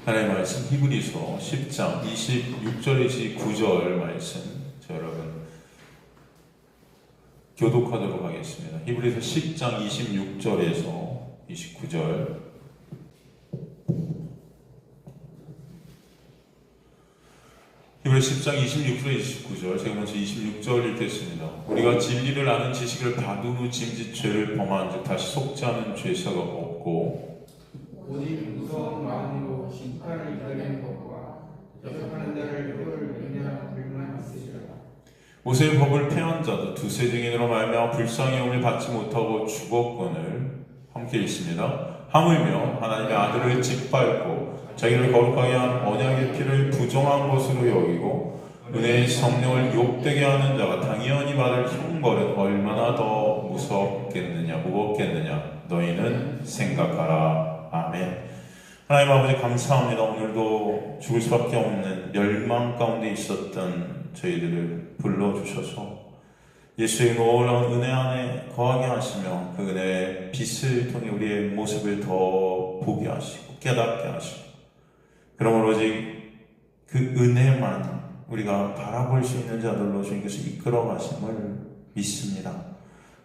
하나님의 말씀 히브리서 10장 26절에서 29절 말씀 자, 여러분 교독하도록 하겠습니다. 히브리서 10장 26절에서 29절 히브리서 10장 26절에서 29절 제가 먼저 26절 읽겠습니다. 우리가 진리를 아는 지식을 받은 후 짐짓 죄를 범한 즉 다시 속지 않은 죄사가 없고 오직 무서운 마음으로 심판을 기다리는 것과 접촉하는 자를 tội 면하는 불만 있으시라. 모세의 법을 폐한 자도 두세 증인으로 말미암아 불쌍히 여김을 받지 못하고 죽었거늘 함께 읽습니다. 하물며 하나님의 아들을 짓밟고 자기를 거룩하게 한 언약의 피를 부정한 것으로 여기고 은혜의 성령을 욕되게 하는 자가 당연히 받을 형벌은 얼마나 더 무겁겠느냐 너희는 생각하라. 아멘. 하나님 아버지 감사합니다. 오늘도 죽을 수밖에 없는 멸망 가운데 있었던 저희들을 불러주셔서 예수의 놀라운 은혜 안에 거하게 하시며 그 은혜의 빛을 통해 우리의 모습을 더 보게 하시고 깨닫게 하시고 그러므로 오직 그 은혜만 우리가 바라볼 수 있는 자들로 주님께서 이끌어 가심을 믿습니다.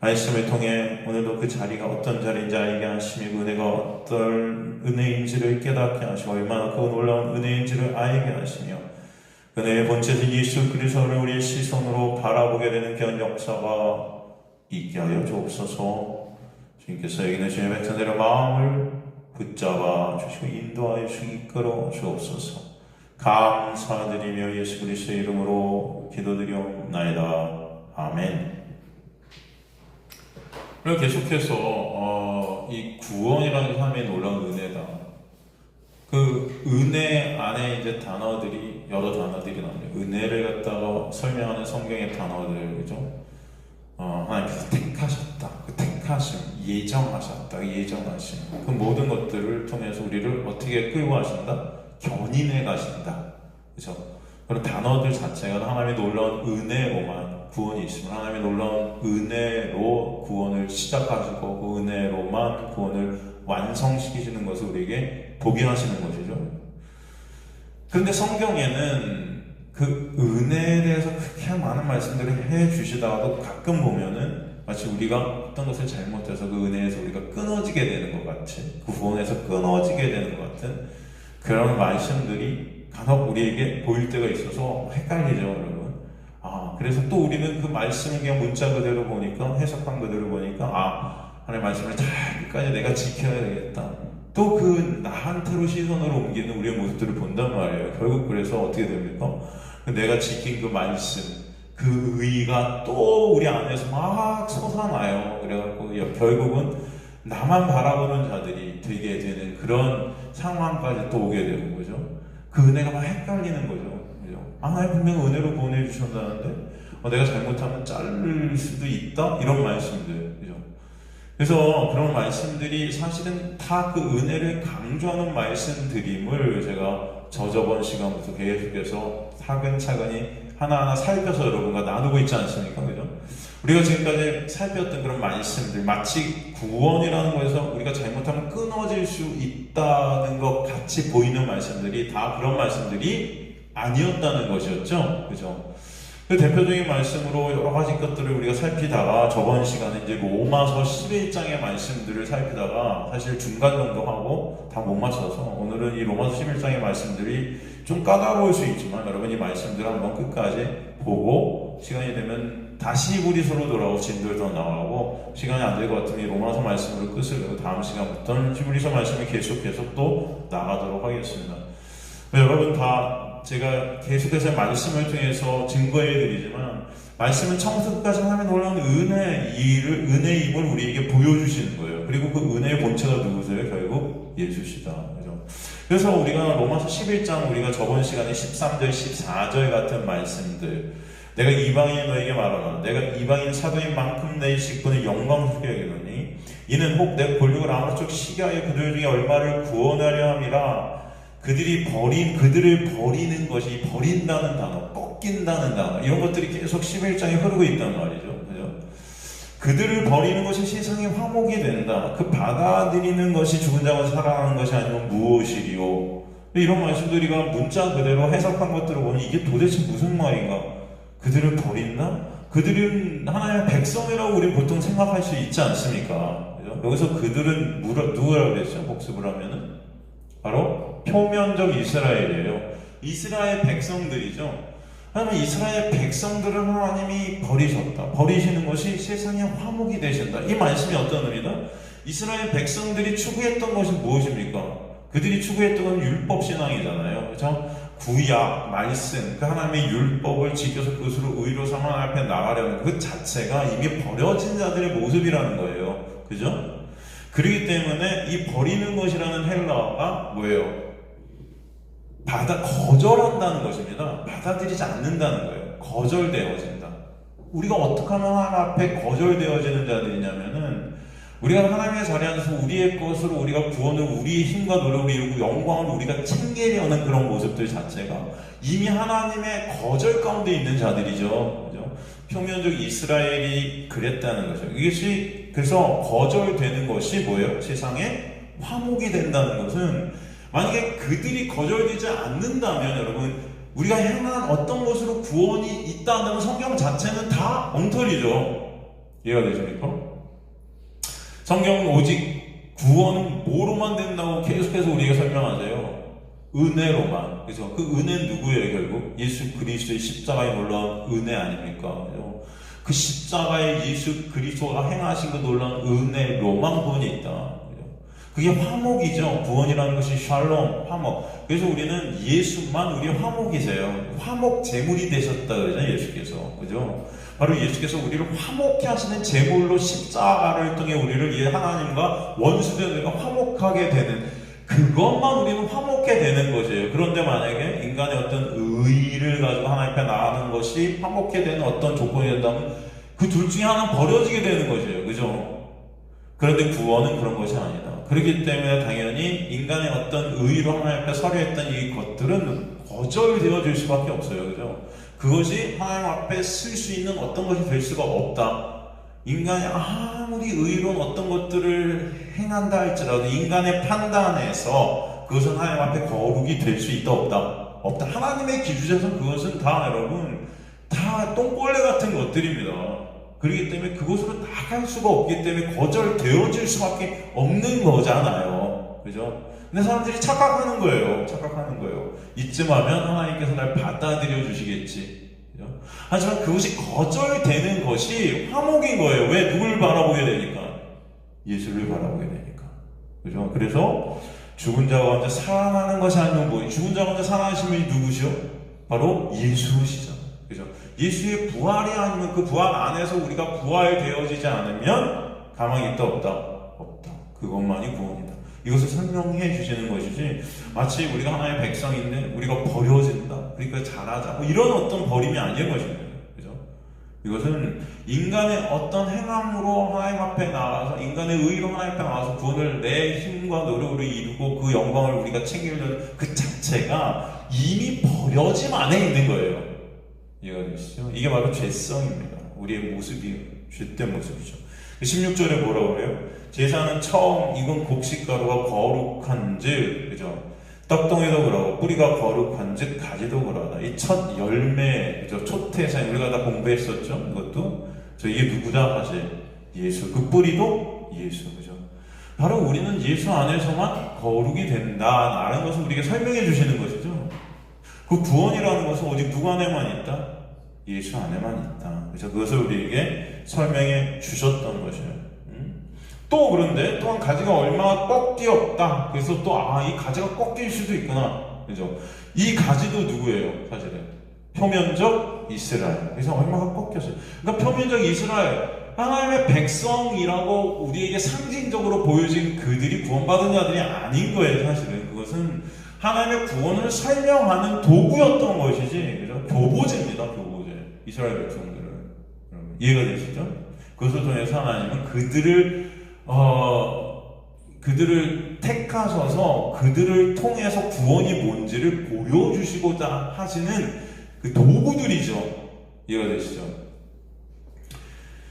말씀을 통해 오늘도 그 자리가 어떤 자리인지 알게 하시며 그 은혜가 어떤 은혜인지를 깨닫게 하시고 얼마나 그 놀라운 은혜인지를 알게 하시며 그 은혜의 본체인 예수 그리스도를 우리의 시선으로 바라보게 되는 그런 역사가 있게 하여 주옵소서. 주님께서 여기는 주님의 백성들의 마음을 붙잡아 주시고 인도하여 주시고 이끌어 주옵소서. 감사드리며 예수 그리스도의 이름으로 기도드리옵나이다. 아멘. 그리고 계속해서 이 구원이라는 삶의 놀라운 은혜다. 그 은혜 안에 이제 단어들이 여러 단어들이 나옵니다. 은혜를 갖다가 설명하는 성경의 단어들, 그죠? 하나님께서 택하셨다. 그 택하심, 예정하셨다. 예정하심. 그 모든 것들을 통해서 우리를 어떻게 끌고 가신다? 견인해 가신다. 그죠? 그런 단어들 자체가 하나님의 놀라운 은혜로만 구원이 있으면 하나님의 놀라운 은혜로 구원을 시작하시고 그 은혜로만 구원을 완성시키시는 것을 우리에게 보게 하시는 것이죠. 그런데 성경에는 그 은혜에 대해서 그렇게 많은 말씀들을 해주시다가도 가끔 보면은 마치 우리가 어떤 것을 잘못해서 그 은혜에서 우리가 끊어지게 되는 것 같이 그 구원에서 끊어지게 되는 것 같은 그런 말씀들이 간혹 우리에게 보일 때가 있어서 헷갈리죠, 여러분. 그래서 또 우리는 그 말씀을 그냥 문자 그대로 보니까, 해석한 그대로 보니까, 하나님의 말씀을 잘 끝까지 내가 지켜야 되겠다. 또 그 나한테로 시선으로 옮기는 우리의 모습들을 본단 말이에요. 결국 그래서 어떻게 됩니까? 내가 지킨 그 말씀, 그 의의가 또 우리 안에서 막 솟아나요. 그래갖고 결국은 나만 바라보는 자들이 되게 되는 그런 상황까지 또 오게 되는 거죠. 그 은혜가 막 헷갈리는 거죠. 하나님 분명 은혜로 보내주셨다는데 내가 잘못하면 자를 수도 있다? 이런 말씀들, 그죠? 그래서 그런 말씀들이 사실은 다 그 은혜를 강조하는 말씀들임을 제가 저번 시간부터 계속해서 차근차근히 하나하나 살펴서 여러분과 나누고 있지 않습니까? 그죠? 우리가 지금까지 살폈던 그런 말씀들, 마치 구원이라는 것에서 우리가 잘못하면 끊어질 수 있다는 것 같이 보이는 말씀들이 다 그런 말씀들이 아니었다는 것이었죠. 그죠? 그 대표적인 말씀으로 여러 가지 것들을 우리가 살피다가 저번 시간에 이제 로마서 11장의 말씀들을 살피다가 사실 중간 정도 하고 다 못 맞춰서 오늘은 이 로마서 11장의 말씀들이 좀 까다로울 수 있지만 여러분 이 말씀들을 한번 끝까지 보고 시간이 되면 다시 히브리서로 돌아오고 진도를 더 나가고 시간이 안 될 것 같으면 이 로마서 말씀으로 끝을 내고 다음 시간부터는 히브리서 말씀을 계속해서 또 나가도록 하겠습니다. 여러분 다 제가 계속해서 말씀을 통해서 증거해 드리지만 말씀은 처음부터 하나님의 놀라운 은혜임을 우리에게 보여주시는 거예요. 그리고 그 은혜의 본체가 누구세요? 결국 예수시다. 그죠? 그래서 우리가 로마서 11장 우리가 저번 시간에 13절, 14절 같은 말씀들 내가 이방인 너에게 말하노라 내가 이방인 사도인 만큼 내 직분을 영광스럽게 여기노니 이는 혹 내 권력을 아무쪼록 시기하여 그들 중에 얼마를 구원하려 함이라. 그들을 버리는 것이 버린다는 단어, 꺾인다는 단어 이런 것들이 계속 11장에 흐르고 있단 말이죠. 그죠? 그들을 버리는 것이 세상의 화목이 된다. 그 받아들이는 것이 죽은 자가 살아나는 것이 아니면 무엇이리요? 이런 말씀들이가 문자 그대로 해석한 것들을 보면 이게 도대체 무슨 말인가? 그들을 버린다? 그들은 하나님의 백성이라고 우리 보통 생각할 수 있지 않습니까? 그죠? 여기서 그들은 누구라고 그랬죠? 복습을 하면은 바로 표면적 이스라엘이에요. 이스라엘 백성들이죠. 하나님 이스라엘 백성들을 하나님이 버리셨다. 버리시는 것이 세상의 화목이 되신다. 이 말씀이 어떤 의미다? 이스라엘 백성들이 추구했던 것이 무엇입니까? 그들이 추구했던 건 율법 신앙이잖아요. 그렇죠? 구약, 말씀, 그 하나님의 율법을 지켜서 그것으로 의로 하나님 앞에 나가려는 그 자체가 이미 버려진 자들의 모습이라는 거예요. 그죠? 그렇기 때문에 이 버리는 것이라는 헬라어가 뭐예요? 거절한다는 것입니다. 받아들이지 않는다는 거예요. 거절되어진다. 우리가 어떻게 하면 하나님 앞에 거절되어지는 자들이냐면은 우리가 하나님의 자리에 앉아서 우리의 것으로 우리가 구원을 우리의 힘과 노력으로 이루고 영광을 우리가 챙기려는 그런 모습들 자체가 이미 하나님의 거절 가운데 있는 자들이죠. 그죠? 표면적 이스라엘이 그랬다는 거죠. 이것이 그래서 거절되는 것이 뭐예요? 세상에 화목이 된다는 것은 만약에 그들이 거절되지 않는다면 여러분 우리가 행한 어떤 것으로 구원이 있다는 성경 자체는 다 엉터리죠. 이해가 되십니까? 성경은 오직 구원은 뭐로만 된다고 계속해서 우리가 설명하세요. 은혜로만. 그죠? 그 은혜는 누구예요, 결국? 예수 그리스도의 십자가에 놀라운 은혜 아닙니까? 그죠? 그 십자가에 예수 그리스도가 행하신 그 놀라운 은혜로만 구원이 있다. 그게 화목이죠. 구원이라는 것이 샬롬, 화목. 그래서 우리는 예수만 우리 화목이세요. 화목 제물이 되셨다 그러잖아요, 예수께서. 그죠? 바로 예수께서 우리를 화목케 하시는 제물로 십자가를 통해 우리를 하나님과 원수되는 화목하게 되는 그것만 우리는 화목게 되는 것이에요. 그런데 만약에 인간의 어떤 의의를 가지고 하나님 앞에 나가는 것이 화목게 되는 어떤 조건이 된다면 그 둘 중에 하나는 버려지게 되는 것이에요. 그죠? 그런데 구원은 그런 것이 아니다. 그렇기 때문에 당연히 인간의 어떤 의의로 하나님 앞에 서려 했던 이 것들은 거절되어질 수밖에 없어요. 그죠? 그것이 하나님 앞에 쓸 수 있는 어떤 것이 될 수가 없다. 인간이 아무리 의로운 어떤 것들을 행한다 할지라도 인간의 판단에서 그것은 하나님 앞에 거룩이 될 수 있다 없다? 없다. 하나님의 기준에서는 그것은 다 여러분 다 똥벌레 같은 것들입니다. 그렇기 때문에 그것으로 나갈 수가 없기 때문에 거절되어질 수밖에 없는 거잖아요. 그죠? 근데 사람들이 착각하는 거예요. 착각하는 거예요. 이쯤 하면 하나님께서 날 받아들여 주시겠지. 그죠? 하지만 그것이 거절되는 것이 화목인 거예요. 왜? 누굴 바라보게 되니까? 예수를 바라보게 되니까. 그죠? 그래서 죽은 자가 먼저 살아나는 것이 아니면 뭐예요? 죽은 자가 먼저 살아나신 분이 누구시오? 바로 예수시죠. 그죠? 예수의 부활이 아니면 그 부활 안에서 우리가 부활되어지지 않으면 가망이 있다 없다? 없다. 그것만이 구원이다. 이것을 설명해 주시는 것이지 마치 우리가 하나의 백성인데 우리가 버려진다. 그러니까 잘하자. 뭐 이런 어떤 버림이 아닌 것입니다. 그죠? 이것은 인간의 어떤 행함으로 하나님 앞에 나와서 인간의 의로 하나님 앞에 나와서 구원을 내 힘과 노력으로 이루고 그 영광을 우리가 챙기려는 그 자체가 이미 버려짐 안에 있는 거예요. 이해가 되시죠? 이게 바로 죄성입니다. 우리의 모습이 죄된 모습이죠. 16절에 뭐라고 그래요? 제사는 처음 익은 곡식가루가 거룩한즉, 그죠? 떡덩이도 그러고 뿌리가 거룩한즉 가지도 그러다. 이 첫 열매, 그죠? 초태생 우리가 다 공부했었죠. 이것도 이게 누구다 사실 예수. 그 뿌리도 예수, 그죠? 바로 우리는 예수 안에서만 거룩이 된다라는 것을 우리에게 설명해 주시는 것이죠. 그 구원이라는 것은 오직 누구 안에만 있다? 예수 안에만 있다. 그래서 그것을 우리에게 설명해 주셨던 것이에요. 또 그런데 또한 가지가 얼마나 꺾기 없다. 그래서 또 이 가지가 꺾일 수도 있구나. 그죠? 이 가지도 누구예요? 사실은 표면적 이스라엘. 그래서 얼마나 꺾였어요. 그러니까 표면적 이스라엘, 하나님의 백성이라고 우리에게 상징적으로 보여진 그들이 구원받은 자들이 아닌 거예요. 사실은 그것은 하나님의 구원을 설명하는 도구였던 것이지, 그죠? 교보제입니다, 교보제. 이스라엘 백성들은. 이해가 되시죠? 그것을 통해서 하나님은 그들을 택하셔서 그들을 통해서 구원이 뭔지를 보여주시고자 하시는 그 도구들이죠. 이해가 되시죠?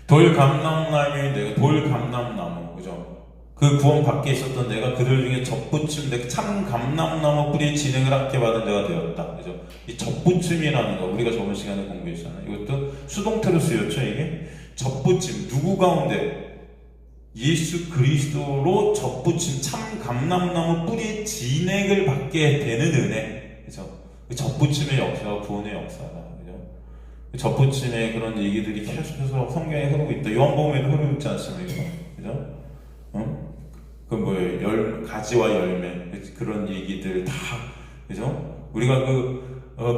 돌감람나무인데, 돌감람나무, 그죠? 그 구원 밖에 있었던 내가 그들 중에 접붙임, 내가 참 감람나무 뿌리에 진액을 함께 받은 자가 되었다. 그죠? 이 접붙임이라는 거 우리가 저번 시간에 공부했잖아요. 이것도 수동태로 쓰였죠. 이게 접붙임, 누구 가운데? 예수 그리스도로 접붙임, 참 감람나무 뿌리에 진액을 받게 되는 은혜. 그죠? 그 접붙임의 역사가 구원의 역사다. 그죠? 접붙임의 그런 얘기들이 계속해서 성경에 흐르고 있다. 요한복음에도 흐르고 있지 않습니까? 그죠? 그 뭐예요? 가지와 열매 그런 얘기들 다 그죠? 우리가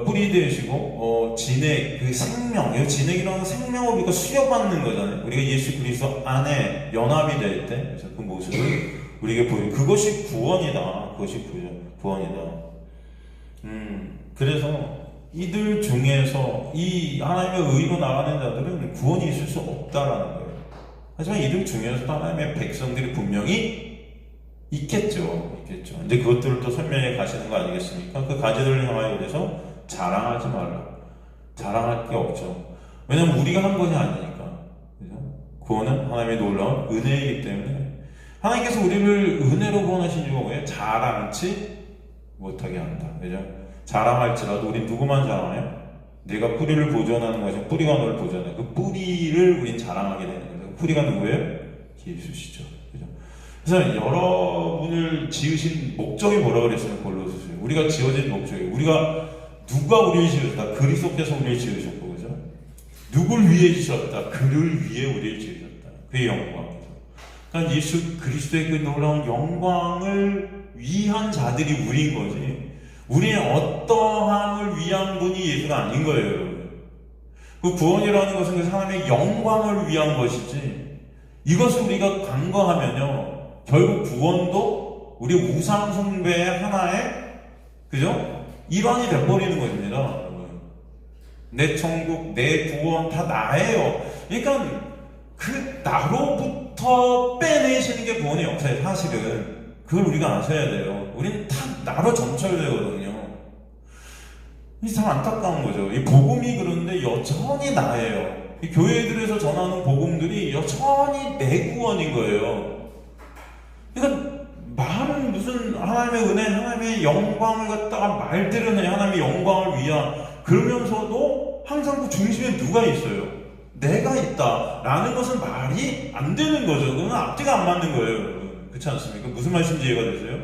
뿌리 되시고 진액 그 생명, 이 진액이라는 생명을 우리가 수여받는 거잖아요. 우리가 예수 그리스도 안에 연합이 될 때, 그래서 그 모습을 우리에게 보여. 그것이 구원이다. 그것이 구원이다. 그래서 이들 중에서 이 하나님의 의로 나가는 자들은 구원이 있을 수 없다라는 거예요. 하지만 이들 중에서도 하나님의 백성들이 분명히 있겠죠. 근데 그것들을 또 설명해 가시는 거 아니겠습니까? 그 가지들을 향하여 그래서 자랑하지 말라. 자랑할 게 없죠. 왜냐면 우리가 한 것이 아니니까. 그죠? 구원은 하나님의 놀라운 은혜이기 때문에 하나님께서 우리를 은혜로 구원하신 이유가 뭐예요? 자랑치 못하게 한다. 그죠? 자랑할지라도 우린 누구만 자랑해요? 내가 뿌리를 보존하는 것이 뿌리가 너를 보존해. 그 뿌리를 우린 자랑하게 되는 거죠. 뿌리가 누구예요? 예수시죠. 그죠? 그래서 여러분을 지으신 목적이 뭐라고 그랬어요? 골로새서에 우리가 지어진 목적이 누가 우리를 지으셨다? 그리스도께서 우리를 지으셨고, 그죠? 누굴 위해 지으셨다? 그를 위해 우리를 지으셨다. 그의 영광. 그러니까 예수 그리스도의 그 놀라운 영광을 위한 자들이 우리인 거지. 우리의 어떠함을 위한 분이 예수가 아닌 거예요, 여러분. 그 구원이라는 것은 그 하나님의 영광을 위한 것이지. 이것을 우리가 간과하면요. 결국 구원도 우리 우상 숭배의 하나의 그죠? 일환이 돼버리는 것입니다. 여러분. 내 천국, 내 구원 다 나예요. 그러니까 그 나로부터 빼내시는 게 구원의 역사예요. 사실은 그걸 우리가 아셔야 돼요. 우리는 다 나로 점철되거든요. 이 참 안타까운 거죠. 이 복음이 그런데 여전히 나예요. 이 교회들에서 전하는 복음들이 여전히 내 구원인 거예요. 그러니까 말은 무슨 하나님의 은혜, 하나님의 영광을 갖다가 말들은 해. 하나님의 영광을 위한. 그러면서도 항상 그 중심에 누가 있어요? 내가 있다. 라는 것은 말이 안 되는 거죠. 그건 앞뒤가 안 맞는 거예요, 여러분. 그렇지 않습니까? 무슨 말씀인지 이해가 되세요?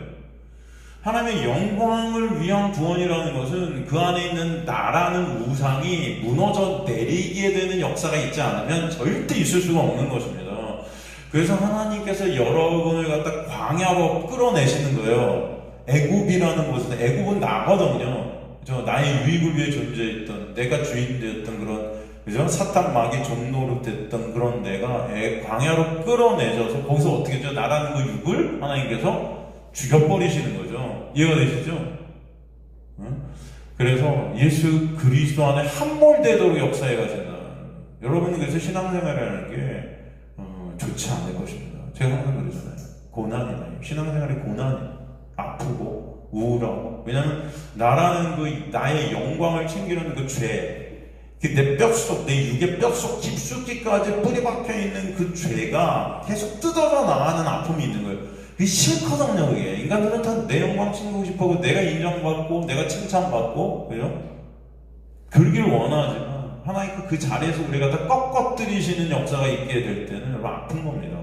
하나님의 영광을 위한 구원이라는 것은 그 안에 있는 나라는 우상이 무너져 내리게 되는 역사가 있지 않으면 절대 있을 수가 없는 것입니다. 그래서 하나님께서 여러분을 갖다 광야로 끌어내시는 거예요. 애굽이라는 곳은 애굽은 나거든요. 그죠? 나의 유익을 위해 존재했던 내가 주인 되었던 그런 그죠? 사탄 마귀 종노릇 됐던 그런 내가 광야로 끌어내져서 거기서 어떻게 죠? 나라는 그 육을 하나님께서 죽여버리시는 거죠. 이해가 되시죠? 그래서 예수 그리스도 안에 함몰되도록 역사해 가신다. 여러분은 그래서 신앙생활이라는 게 좋지 않을 것입니다. 제가 항상 그러잖아요. 고난이다. 신앙생활이 고난이 아프고 우울하고. 왜냐하면 나라는 그 나의 영광을 챙기려는 그 죄, 내 뼛속, 내 육의 뼛속 깊숙이까지 뿌리 박혀 있는 그 죄가 계속 뜯어져 나가는 아픔이 있는 거예요. 그게 싫거든요, 그게. 인간들은 다 내 영광 챙기고 싶어, 내가 인정받고, 내가 칭찬받고, 그죠? 그러길 원하지만, 하나님 그 자리에서 우리가 다 꺾어뜨리시는 역사가 있게 될 때는 여러분 아픈 겁니다.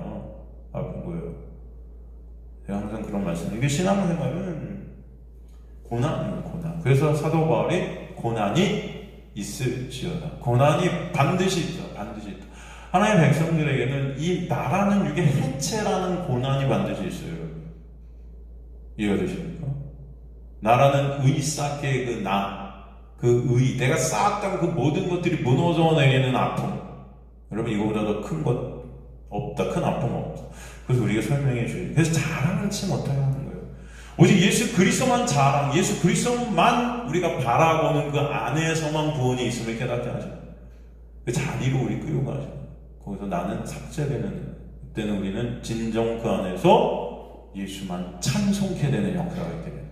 아픈 거예요. 제가 항상 그런 말씀. 이게 신앙생활은 고난이에요, 고난. 그래서 사도 바울이 고난이 있을지어다. 고난이 반드시 있다. 반드시 있다. 하나님의 백성들에게는 이 나라는 육의 해체라는 고난이 반드시 있어요. 이해가 되십니까? 나라는 의 쌓게 그 나, 그 의, 내가 쌓았던 그 모든 것들이 무너져 내리는 아픔. 여러분 이거보다 더 큰 것 없다. 큰 아픔 없다. 그래서 우리가 설명해 줘야 돼요. 그래서 자랑치 못하게 하는 거예요. 오직 예수 그리스도만 자랑, 예수 그리스도만 우리가 바라보는 그 안에서만 구원이 있음을 깨닫게 하셔요. 그 자리로 우리 끌고 가셔요. 거기서 나는 삭제되는, 그때는 우리는 진정 그 안에서 예수만 찬송케 되는 역사가 있게 됩니다.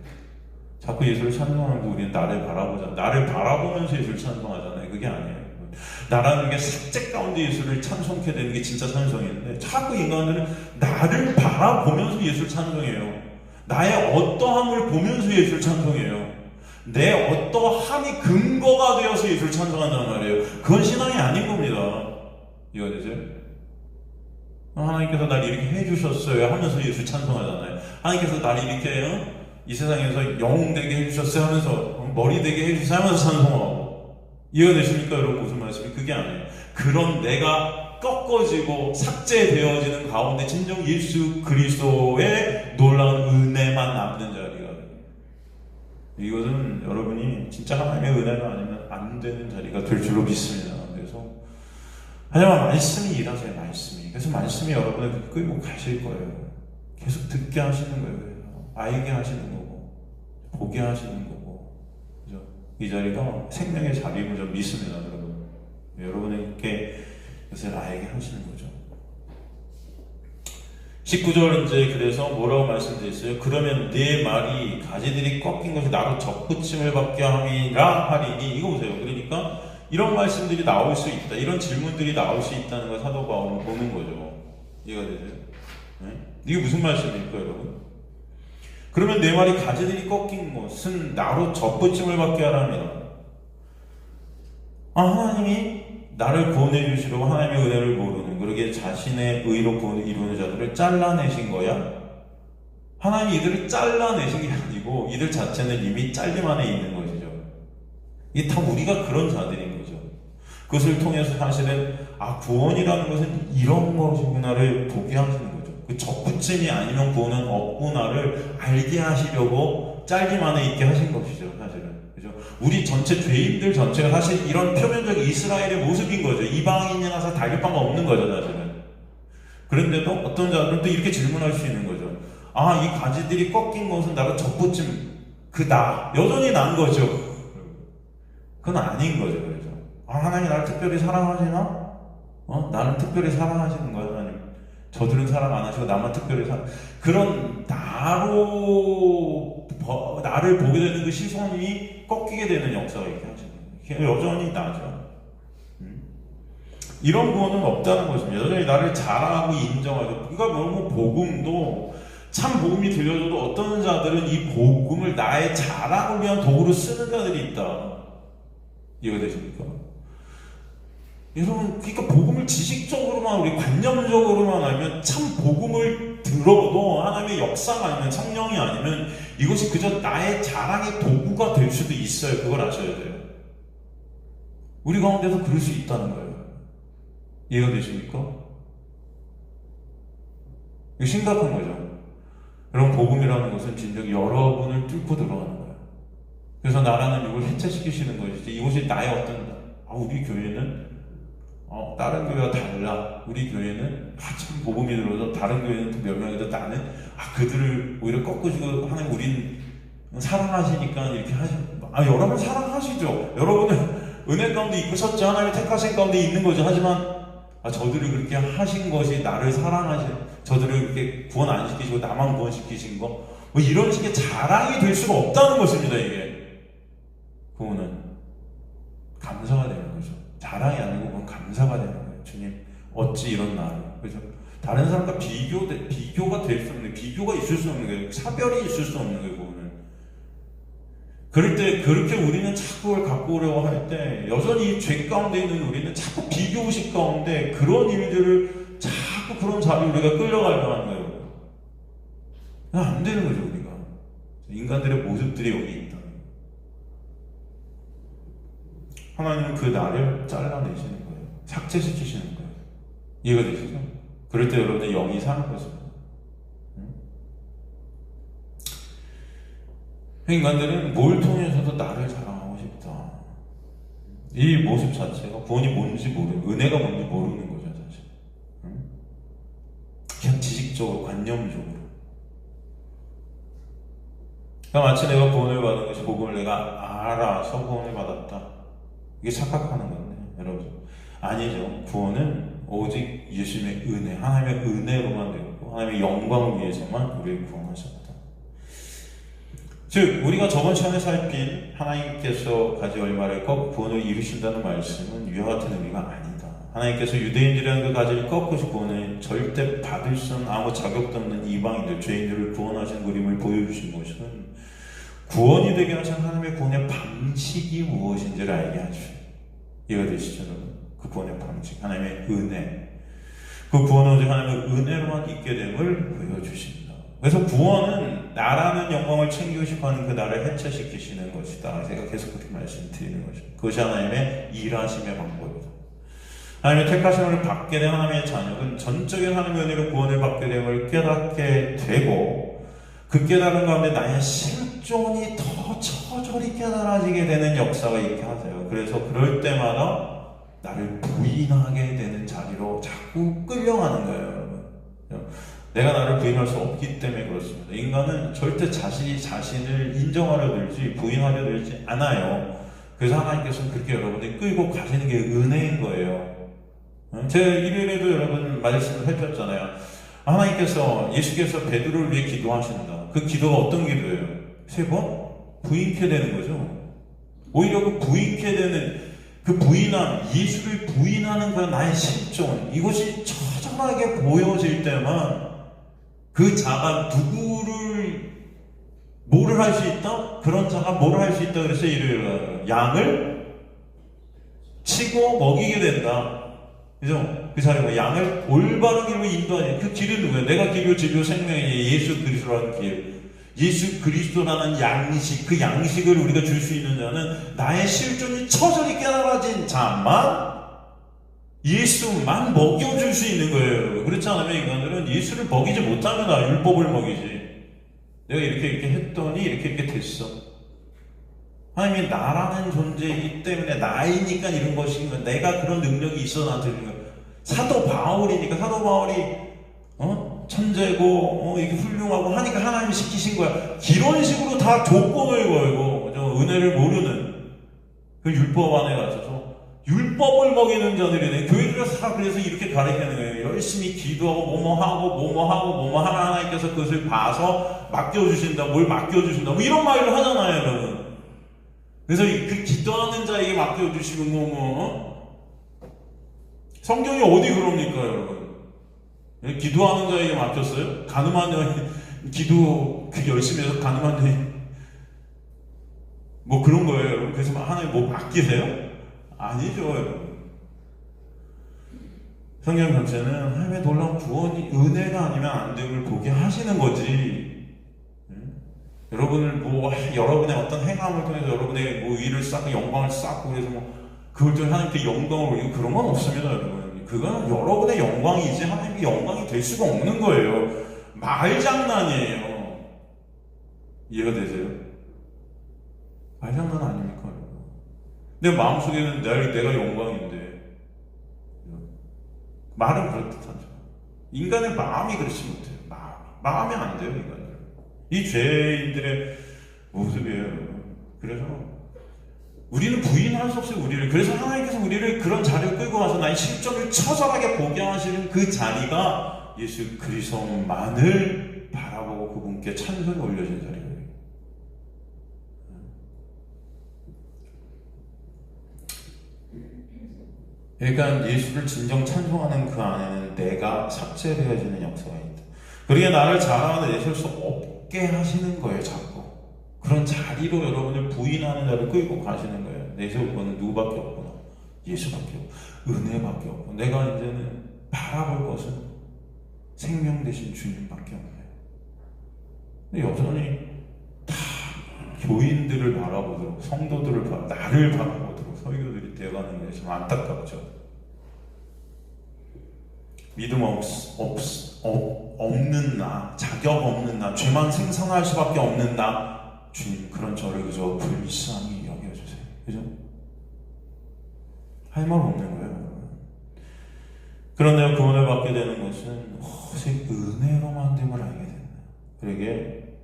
자꾸 예수를 찬송하는데 우리는 나를 바라보자. 나를 바라보면서 예수를 찬송하잖아요. 그게 아니에요. 나라는 게 삭제 가운데 예수를 찬송케 되는 게 진짜 찬송인데 자꾸 인간들은 나를 바라보면서 예수를 찬송해요. 나의 어떠함을 보면서 예수를 찬송해요. 내 어떠함이 근거가 되어서 예수를 찬송한단 말이에요. 그건 신앙이 아닌 겁니다. 이해되죠? 하나님께서 날 이렇게 해주셨어요 하면서 예수 찬송하잖아요. 하나님께서 날 이렇게 이 세상에서 영웅 되게 해주셨어요 하면서 머리 되게 해주셨어요 하면서 찬송하고. 이해가 되십니까 여러분? 무슨 말씀이? 그게 아니에요. 그런 내가 꺾어지고 삭제되어지는 가운데 진정 예수 그리스도의 놀라운 은혜만 남는 자리가 돼요. 이것은 여러분이 진짜 하나님의 은혜가 아니면 안 되는 자리가 될 줄로 믿습니다. 그래서 하지만 말씀이 일하세요. 말씀이. 그래서 말씀이 여러분을 끌고 가실 거예요. 계속 듣게 하시는 거예요. 알게 하시는 거고 보게 하시는 거고. 그죠? 이 자리가 생명의 자리임을 좀 믿습니다. 여러분. 여러분에게 이것을 알게 하시는 거죠. 19절 이제 그래서 뭐라고 말씀드렸어요? 그러면 내 말이 가지들이 꺾인 것이 나로 접붙임을 받게 함이라 하리니. 이거 보세요. 그러니까 이런 말씀들이 나올 수 있다. 이런 질문들이 나올 수 있다는 걸 사도 바울은 보는 거죠. 이해가 되세요? 네? 이게 무슨 말씀입니까, 여러분? 그러면 내 말이 가지들이 꺾인 것은 나로 접붙임을 받게 하라면, 하나님이 나를 구원해 주시려고 하나님의 은혜를 모르는, 그러기에 자신의 의로 구원을 이루는 자들을 잘라내신 거야? 하나님이 이들을 잘라내신 게 아니고 이들 자체는 이미 잘림 안에 있는 것이죠. 이게 다 우리가 그런 자들인 거죠. 그것을 통해서 사실은 구원이라는 것은 이런 것이구나를 보게 하시는 거죠. 그 접붙임이 아니면 구원은 없구나를 알게 하시려고 잘림 안에 있게 하신 것이죠. 사실은. 그죠? 우리 전체 죄인들 전체가 사실 이런 표면적 이스라엘의 모습인 거죠. 이방인이라서 달릴 바가 없는 거죠. 사실은. 그런데도 어떤 자들은 또 이렇게 질문할 수 있는 거죠. 이 가지들이 꺾인 것은 나로 접붙임 여전히 난 거죠. 그건 아닌 거죠. 그래서 하나님 나를 특별히 사랑하시나? 나는 특별히 사랑하시는 거야. 하나님. 저들은 사랑 안 하시고 나만 특별히 그런 나를 보게 되는 그 시선이 꺾이게 되는 역사가 있게 하시는 거예요. 여전히 나죠. 이런 구원은 없다는 것입니다. 여전히 나를 자랑하고 인정하죠. 그러니까 너무 복음도 참 복음이 들려줘도 어떤 자들은 이 복음을 나의 자랑을 위한 도구로 쓰는 자들이 있다. 이해가 되십니까? 여러분, 그러니까 복음을 지식적으로만 우리 관념적으로만 알면 참 복음을 들어도 하나님의 역사가 아니면 성령이 아니면 이것이 그저 나의 자랑의 도구가 될 수도 있어요. 그걸 아셔야 돼요. 우리 가운데서 그럴 수 있다는 거예요. 이해가 되십니까? 이거 심각한 거죠. 여러분, 복음이라는 것은 진정 여러분을 뚫고 들어가는 거예요. 그래서 나라는 이걸 해체시키시는 것이지 이것이 나의 어떤 우리 교회는 다른 교회와 달라. 우리 교회는 참 복음이 들어서 다른 교회는 몇 명이도 나는 그들을 오히려 꺾어주고 하나님 우린 사랑하시니까 이렇게 여러분 사랑하시죠. 여러분은 은혜 가운데 있으셨죠. 하나님의 택하신 가운데 있는 거죠. 하지만 저들을 그렇게 하신 것이 나를 저들을 그렇게 구원 안 시키시고 나만 구원시키신 거 이런 식의 자랑이 될 수가 없다는 것입니다. 이게 구원은 감사가 되는 거죠. 자랑이 아니고 그건 감사가 되는 거예요. 주님, 어찌 이런 나를, 그죠? 다른 사람과 비교가 될 수 없는, 비교가 있을 수 없는 거예요. 사별이 있을 수 없는 거예요, 그거는. 그럴 때, 그렇게 우리는 자꾸 그걸 갖고 오려고 할 때, 여전히 죄 가운데 있는 우리는 자꾸 비교의식 가운데 그런 일들을 자꾸 그런 자리에 우리가 끌려가려고 하는 거예요. 안 되는 거죠, 우리가. 인간들의 모습들이 여기 있다. 하나님은 그 나를 잘라내시는 거예요. 삭제시키시는 거예요. 이해가 되시죠? 그럴 때 여러분의 영이 사는 것입니다. 인간들은 뭘 통해서도 나를 자랑하고 싶다. 이 모습 자체가 구원이 뭔지 은혜가 뭔지 모르는 거죠, 사실. 그냥 지식적으로, 관념적으로. 그러니까 마치 내가 구원을 받은 것이 복음을 내가 알아서 구원을 받았다. 이게 착각하는 건데, 여러분. 아니죠. 구원은 오직 예수님의 은혜, 하나님의 은혜로만 되었고, 하나님의 영광을 위해서만 우리를 구원하셨다. 즉 우리가 저번 시간에 살핀 하나님께서 가지 얼마를 꺾 구원을 이루신다는 말씀은 위와 같은 의미가 아니다. 하나님께서 유대인들이라는 그 가지를 꺾으시 구원을 절대 받을 수 없는 아무 자격도 없는 이방인들, 죄인들을 구원하신 그림을 보여주신 것은 구원이 되게 하신 하나님의 구원의 방식이 무엇인지를 알게 하죠. 이해가 되시죠, 여러분? 그 구원의 방식, 하나님의 은혜. 그 구원은 오직 하나님의 은혜로만 있게 됨을 보여주신다. 그래서 구원은 나라는 영광을 챙기시고 하는 그 나를 해체시키시는 것이다. 제가 계속 그렇게 말씀드리는 것입니다. 그것이 하나님의 일하심의 방법이다. 하나님의 택하심을 받게 된 하나님의 자녀는 전적인 하나님의 은혜로 구원을 받게 됨을 깨닫게 되고 그 깨달은 가운데 나의 실존이 더 처절히 깨달아지게 되는 역사가 있게 하세요. 그래서 그럴 때마다 나를 부인하게 되는 자리로 자꾸 끌려가는 거예요, 여러분. 내가 나를 부인할 수 없기 때문에 그렇습니다. 인간은 절대 자신을 인정하려 들지 부인하려 들지 않아요. 그래서 하나님께서는 그렇게 여러분들이 끌고 가시는 게 은혜인 거예요. 제가 일요일에도 여러분 말씀을 해주셨잖아요. 하나님께서 예수께서 베드로를 위해 기도하신다. 그 기도가 어떤 기도예요? 3번? 부인케 되는 거죠. 오히려 그 부인케 되는 그 부인함, 예수를 부인하는 그 나의 실존, 이것이 처절하게 보여질 때만 그 자가 뭐를 할 수 있다? 그런 자가 뭐를 할 수 있다? 그래서 일요일 양을 치고 먹이게 된다. 그죠? 그 자리가 양을 올바른 길로 인도하는 그 길은 누구예요? 내가 길이요 진리요 생명이에요. 예수 그리스도라는 길. 예수 그리스도라는 양식, 그 양식을 우리가 줄 수 있는 자는 나의 실존이 처절히 깨달아진 자만 예수만 먹여줄 수 있는 거예요. 그렇지 않으면 인간들은 예수를 먹이지 못합니다. 율법을 먹이지. 내가 이렇게 했더니 이렇게 됐어. 하나님이 나라는 존재이기 때문에 나이니까 이런 것인 거야. 내가 그런 능력이 있어 나한테 이런 거야. 사도 바울이니까 사도 바울이 천재고 이게 훌륭하고 하니까 하나님이 시키신 거야. 이런 식으로 다 조건을 걸고 은혜를 모르는 그 율법 안에 갇혀서 율법을 먹이는 자들이네. 교회들에서 다 그래서 이렇게 가르치는 거예요. 열심히 기도하고 뭐뭐 하나 하나님께서 그것을 봐서 맡겨주신다. 뭘 맡겨주신다. 뭐 이런 말을 하잖아요, 여러분. 그래서 그 기도하는 자에게 맡겨주시고 성경이 어디 그럽니까, 여러분? 기도하는 자에게 맡겼어요? 가늠한 자 기도 열심히 해서 가늠한 자 뭐 그런 거예요, 여러분. 그래서 하나님 뭐 맡기세요? 아니죠, 여러분. 성경 전체는 하나님의 놀라운 구원이 은혜가 아니면 안 됨을 보게 하시는 거지. 여러분을 여러분의 어떤 행함을 통해서 여러분의 위를 쌓고 영광을 쌓고 그래서 그걸 통해 하나님께 영광을 올리고 그런 건 없습니다, 여러분. 그건 여러분의 영광이지 하나님께 영광이 될 수가 없는 거예요. 말장난이에요. 이해가 되세요? 말장난 아닙니까, 여러분? 내 마음속에는 내가 영광인데 말은 그렇듯하죠. 인간의 마음이 그렇지 못해요. 마음이 안 돼요, 인간들. 이 죄인들의 모습이에요. 그래서 우리는 부인할 수 없어요, 우리를. 그래서 하나님께서 우리를 그런 자리에 끌고 와서 나의 실존을 처절하게 보게 하시는 그 자리가 예수 그리스도만을 바라보고 그분께 찬송이 올려진 자리예요. 그러니까 예수를 진정 찬송하는 그 안에는 내가 삭제되어지는 역사가 있다. 그러게 나를 자랑하는 내실 수 없게 하시는 거예요, 자꾸. 그런 자리로 여러분을 부인하는 자를 끌고 가시는 거예요. 내 세우고는 누구밖에 없구나. 예수밖에 없고, 은혜밖에 없고, 내가 이제는 바라볼 것은 생명 되신 주님밖에 없네요. 근데 여전히 다 교인들을 바라보도록, 성도들을 나를 바라보도록 설교들이 되어가는 게 좀 안타깝죠. 믿음 없는 나, 자격 없는 나, 죄만 생산할 수밖에 없는 나, 주님 그런 저를 그저 불쌍히 여겨주세요. 그죠? 할 말 없는 거예요. 그런데 구원을 받게 되는 것은 오직 은혜로만 됨을 알게 됩니다. 그러게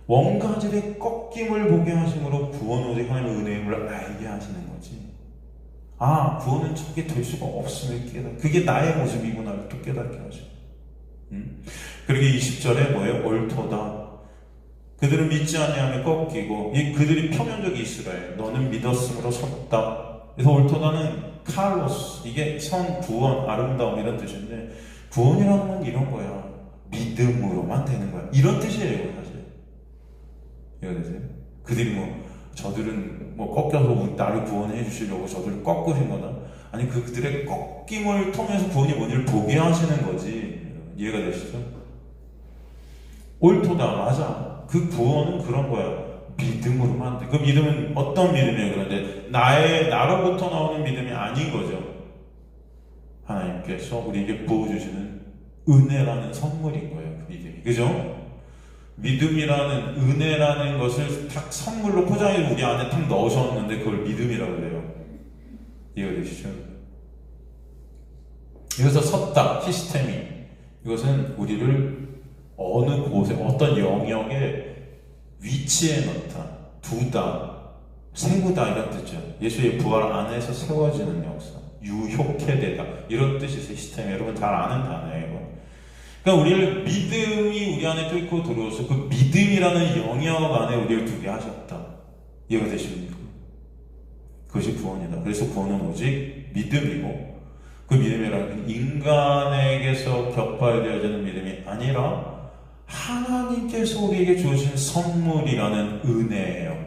원가질의 꺾임을 보게 하심으로 구원 오직 하나님의 은혜임을 알게 하시는 거지. 구원은 저게 될 수가 없음을 깨닫. 그게 나의 모습이구나를 또 깨닫게 하죠. 그러게 20절에 뭐예요? 옳도다. 그들은 믿지 아니하며 꺾이고 그들이 표면적 이스라엘 너는 믿었으므로 섰다. 그래서 올토다는 칼로스 이게 선, 구원, 아름다움 이런 뜻인데 구원이라는 건 이런 거야. 믿음으로만 되는 거야. 이런 뜻이에요 사실. 이해되세요? 그들이 저들은 꺾여서 나를 구원해 주시려고 저들을 꺾으신 거다. 아니 그들의 꺾임을 통해서 구원이 뭔지를 보게 하시는 거지. 이해가 되시죠? 옳도다 맞아. 그 구원은 그런 거야. 믿음으로만 돼. 그 믿음은 어떤 믿음이에요? 그런데 나로부터 나오는 믿음이 아닌 거죠. 하나님께서 우리에게 부어주시는 은혜라는 선물인 거예요. 그 믿음이. 그죠? 믿음이라는 은혜라는 것을 딱 선물로 포장해서 우리 안에 탁 넣으셨는데 그걸 믿음이라고 그래요. 이해되시죠? 여기서 섰다, 시스템이 이것은 우리를 어느 곳에 어떤 영역에 위치에 넣다, 두다, 세우다 이런 뜻이죠. 예수의 부활 안에서 세워지는 역사, 유효케 되다 이런 뜻이 시스템. 여러분 잘 아는 단어예요. 그러니까 우리를 믿음이 우리 안에 뚫고 들어와서 그 믿음이라는 영역 안에 우리를 두게 하셨다. 이해가 되십니까? 그것이 구원이다. 그래서 구원은 오직 믿음이고 그 믿음이라는 인간에게서 격발되어지는 믿음이 아니라 하나님께서 우리에게 주어진 선물이라는 은혜예요.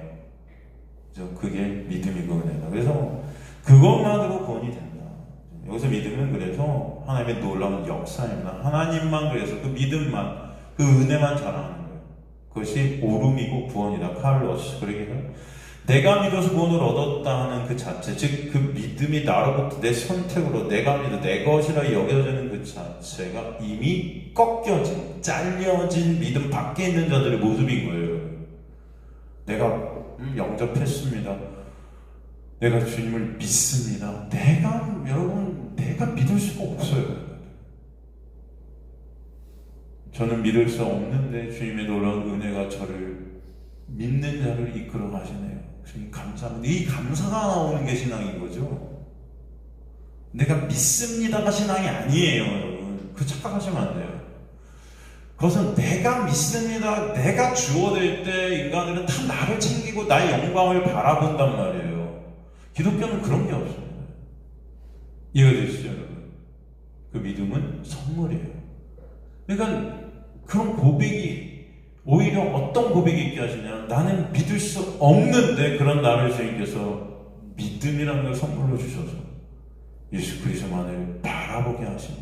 그게 믿음이고 은혜다. 그래서 그것만으로 구원이 된다. 여기서 믿음은 그래서 하나님의 놀라운 역사입니다. 하나님만 그래서 그 믿음만, 그 은혜만 자랑하는 거예요. 그것이 오름이고 구원이다. 칼로스. 그러기가 내가 믿어서 구원을 얻었다 하는 그 자체, 즉 그 믿음이 나로부터 내 선택으로 내가 믿어 내 것이라 여겨지는 그 자체가 이미 꺾여진, 잘려진 믿음 밖에 있는 자들의 모습인 거예요. 내가 영접했습니다. 내가 주님을 믿습니다. 여러분, 내가 믿을 수가 없어요. 저는 믿을 수 없는데 주님의 놀라운 은혜가 저를 믿는 자를 이끌어 가시네요. 주님 감사합니다. 이 감사가 나오는 게 신앙인 거죠. 내가 믿습니다가 신앙이 아니에요, 여러분. 그 착각하시면 안 돼요. 그것은 내가 믿습니다. 내가 주어될 때 인간들은 다 나를 챙기고 나의 영광을 바라본단 말이에요. 기독교는 그런 게 없습니다. 이해가 되시죠, 여러분? 그 믿음은 선물이에요. 그러니까 그런 고백이 오히려 어떤 고백이 있게 하시냐? 나는 믿을 수 없는데 그런 나를 주님께서 믿음이라는 걸 선물로 주셔서 예수 그리스도만을 바라보게 하시니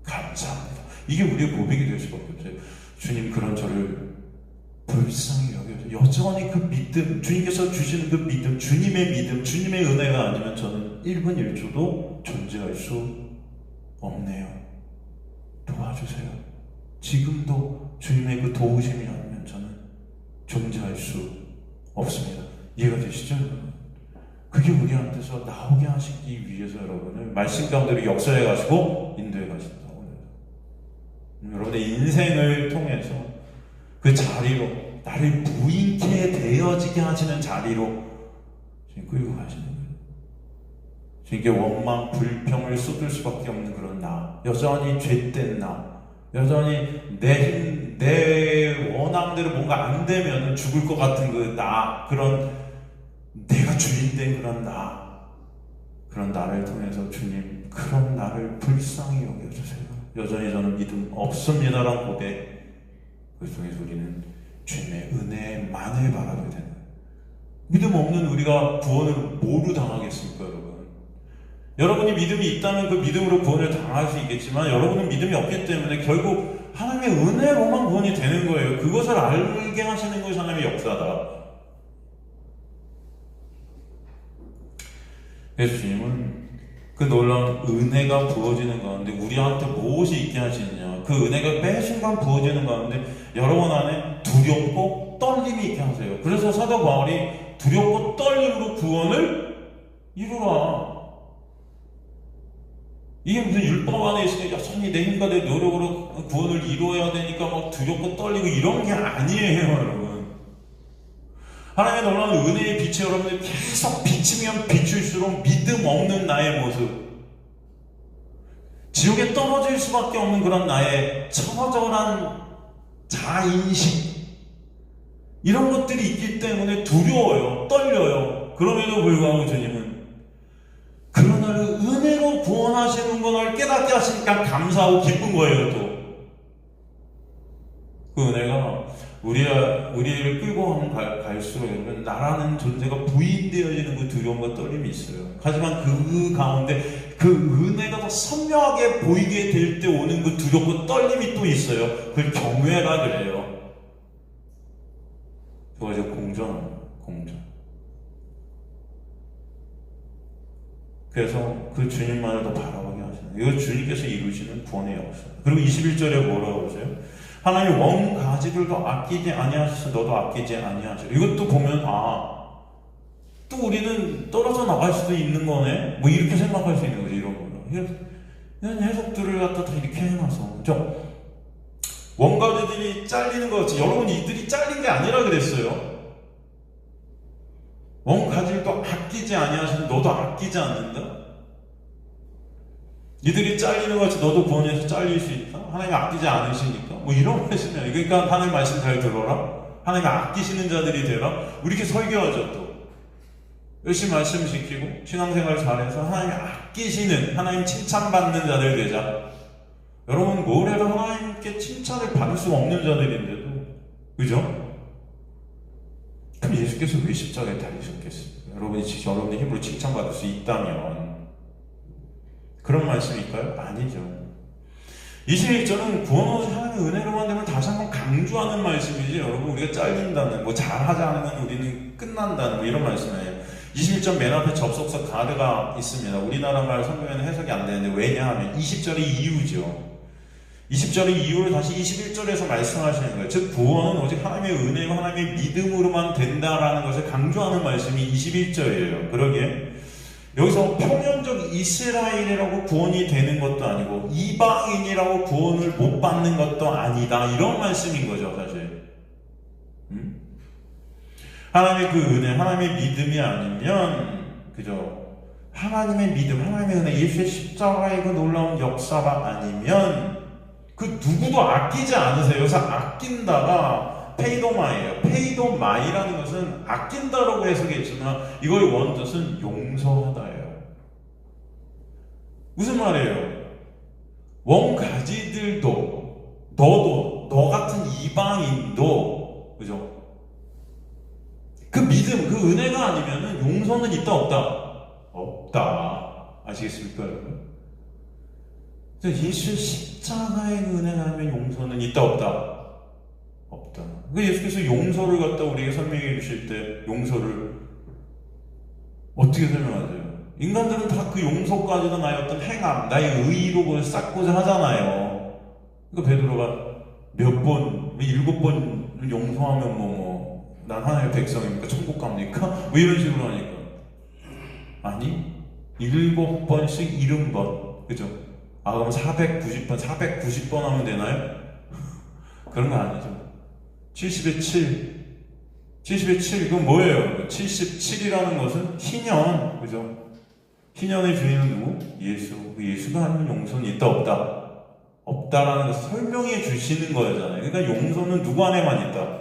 감사합니다. 이게 우리의 고백이 될 수밖에 없어요. 주님 그런 저를 불쌍히 여겨서 여전히 그 믿음, 주님께서 주시는 그 믿음, 주님의 믿음, 주님의 은혜가 아니면 저는 1분 1초도 존재할 수 없네요. 도와주세요. 지금도 주님의 그 도우심이 아니면 저는 존재할 수 없습니다. 이해가 되시죠? 그게 우리한테서 나오게 하시기 위해서 여러분을 말씀 가운데로 역사해 가시고 인도해 가신다고 해요. 여러분의 인생을 통해서 그 자리로 나를 부인케 되어지게 하시는 자리로 지금 끌고 가시는 거예요. 주님께 원망, 불평을 쏟을 수밖에 없는 그런 나, 여전히 죄된 나, 여전히 내 원함대로 뭔가 안 되면 죽을 것 같은 그 나, 그런 내가 주인된 그런 나, 그런 나를 통해서 주님 그런 나를 불쌍히 여겨주세요. 여전히 저는 믿음 없습니다라는 고백, 그 통해서 우리는 주님의 은혜만을 바라게 되는 거예요. 믿음 없는 우리가 구원을 뭐로 당하겠습니까, 여러분? 여러분이 믿음이 있다면 그 믿음으로 구원을 당할 수 있겠지만 여러분은 믿음이 없기 때문에 결국 하나님의 은혜로만 구원이 되는 거예요. 그것을 알게 하시는 것이 하나님의 역사다. 그래서 주님은 그 놀라운 은혜가 부어지는 가운데 우리한테 무엇이 있게 하시느냐, 그 은혜가 매 순간 부어지는 가운데 여러분 안에 두렵고 떨림이 있게 하세요. 그래서 사도 바울이 두렵고 떨림으로 구원을 이루라. 이게 무슨 율법 안에 있으니까 여전히 내 힘과 내 노력으로 구원을 이루어야 되니까 막 두렵고 떨리고 이런 게 아니에요, 여러분. 하나님의 놀라운 은혜의 빛이 여러분들 계속 비치면 비출수록 믿음 없는 나의 모습, 지옥에 떨어질 수밖에 없는 그런 나의 처절한 자인식, 이런 것들이 있기 때문에 두려워요. 떨려요. 그럼에도 불구하고 주님은 그런 나를 은혜로 구원하시는 걸 깨닫게 하시니까 감사하고 기쁜 거예요. 또 그 은혜가 우리를 끌고 갈수록 여러분 나라는 존재가 부인되어지는 그 두려움과 떨림이 있어요. 하지만 그 가운데 그 은혜가 더 선명하게 보이게 될 때 오는 그 두렵고 떨림이 또 있어요. 그걸 경외라 그래요. 그거 이제 공존합니다. 공존. 그래서 그 주님만을 더 바라보게 하시는 이거 주님께서 이루시는 구원의 역사. 그리고 21절에 뭐라고 그러세요? 하나님 원가지들도 아끼지 아니하셔서 너도 아끼지 아니하셔. 이것도 보면 또 우리는 떨어져 나갈 수도 있는 거네. 뭐 이렇게 생각할 수 있는 거지. 이런 거는 이런 해석들을 갖다 다 이렇게 해놔서 그죠? 원가지들이 잘리는 거 같지. 여러분 이들이 잘린 게 아니라 그랬어요. 원가지들도 아끼지 아니하시는 너도 아끼지 않는다. 이들이 잘리는 것 같이 너도 구원에서 잘릴 수 있다? 하나님 아끼지 않으시니까 뭐 이런 말씀이에요. 그러니까 하나님 말씀 잘 들어라. 하나님 아끼시는 자들이 되라. 우리 이렇게 설교하죠. 또 열심히 말씀 지키고 신앙생활 잘해서 하나님 아끼시는, 하나님 칭찬받는 자들 되자. 여러분 뭘 해도 하나님께 칭찬을 받을 수 없는 자들인데도 그죠? 그럼 예수께서 왜 십자가에 달리셨겠습니까? 여러분이 여러분의 힘으로 칭찬받을 수 있다면 그런 말씀일까요? 아니죠. 21절은 구원으로 하나님의 은혜로만 되면 다시 한번 강조하는 말씀이지, 여러분 우리가 잘린다는, 뭐 잘하지 않으면 우리는 끝난다는 뭐 이런 말씀이에요. 21절 맨 앞에 접속사 가드가 있습니다. 우리나라 말 성경에는 해석이 안 되는데 왜냐하면 20절의 이유죠. 20절의 이유를 다시 21절에서 말씀하시는 거예요. 즉 구원은 오직 하나님의 은혜와 하나님의 믿음으로만 된다라는 것을 강조하는 말씀이 21절이에요. 그러기에 여기서 평연적 이스라엘이라고 구원이 되는 것도 아니고 이방인이라고 구원을 못 받는 것도 아니다, 이런 말씀인 거죠. 사실 하나님의 그 은혜, 하나님의 믿음이 아니면 그죠? 하나님의 믿음, 하나님의 은혜, 예수의 십자가의 그 놀라운 역사가 아니면 그 누구도 아끼지 않으세요. 그래서 아낀다가 페이도마이에요. 페이도마이라는 것은 아낀다라고 해석했지만 이거의 원뜻은 용서하다예요. 무슨 말이에요? 원가지들도 너도, 너 같은 이방인도 그죠? 그 믿음, 그 은혜가 아니면 용서는 있다 없다? 없다. 아시겠습니까 여러분? 예수의 십자가의 은혜가 아니면 용서는 있다 없다? 없다. 예수께서 용서를 갖다 우리에게 설명해 주실 때 용서를 어떻게 설명하세요? 인간들은 다 그 용서까지도 나의 어떤 행함, 나의 의로 그걸 쌓고자 하잖아요. 그러니까 베드로가 몇 번, 7번 용서하면 난 하나님의 백성입니까? 천국 갑니까? 뭐 이런 식으로 하니까 아니 7번씩 70번 그죠? 그럼 490번 490번 하면 되나요? 그런 거 아니죠. 70의 7 70의 7 이건 뭐예요? 77이라는 것은 희년 그죠? 희년의 주인은 누구? 예수. 그 예수가 하는 용서는 있다 없다? 없다라는 것을 설명해 주시는 거잖아요. 그러니까 용서는 누구 안에만 있다?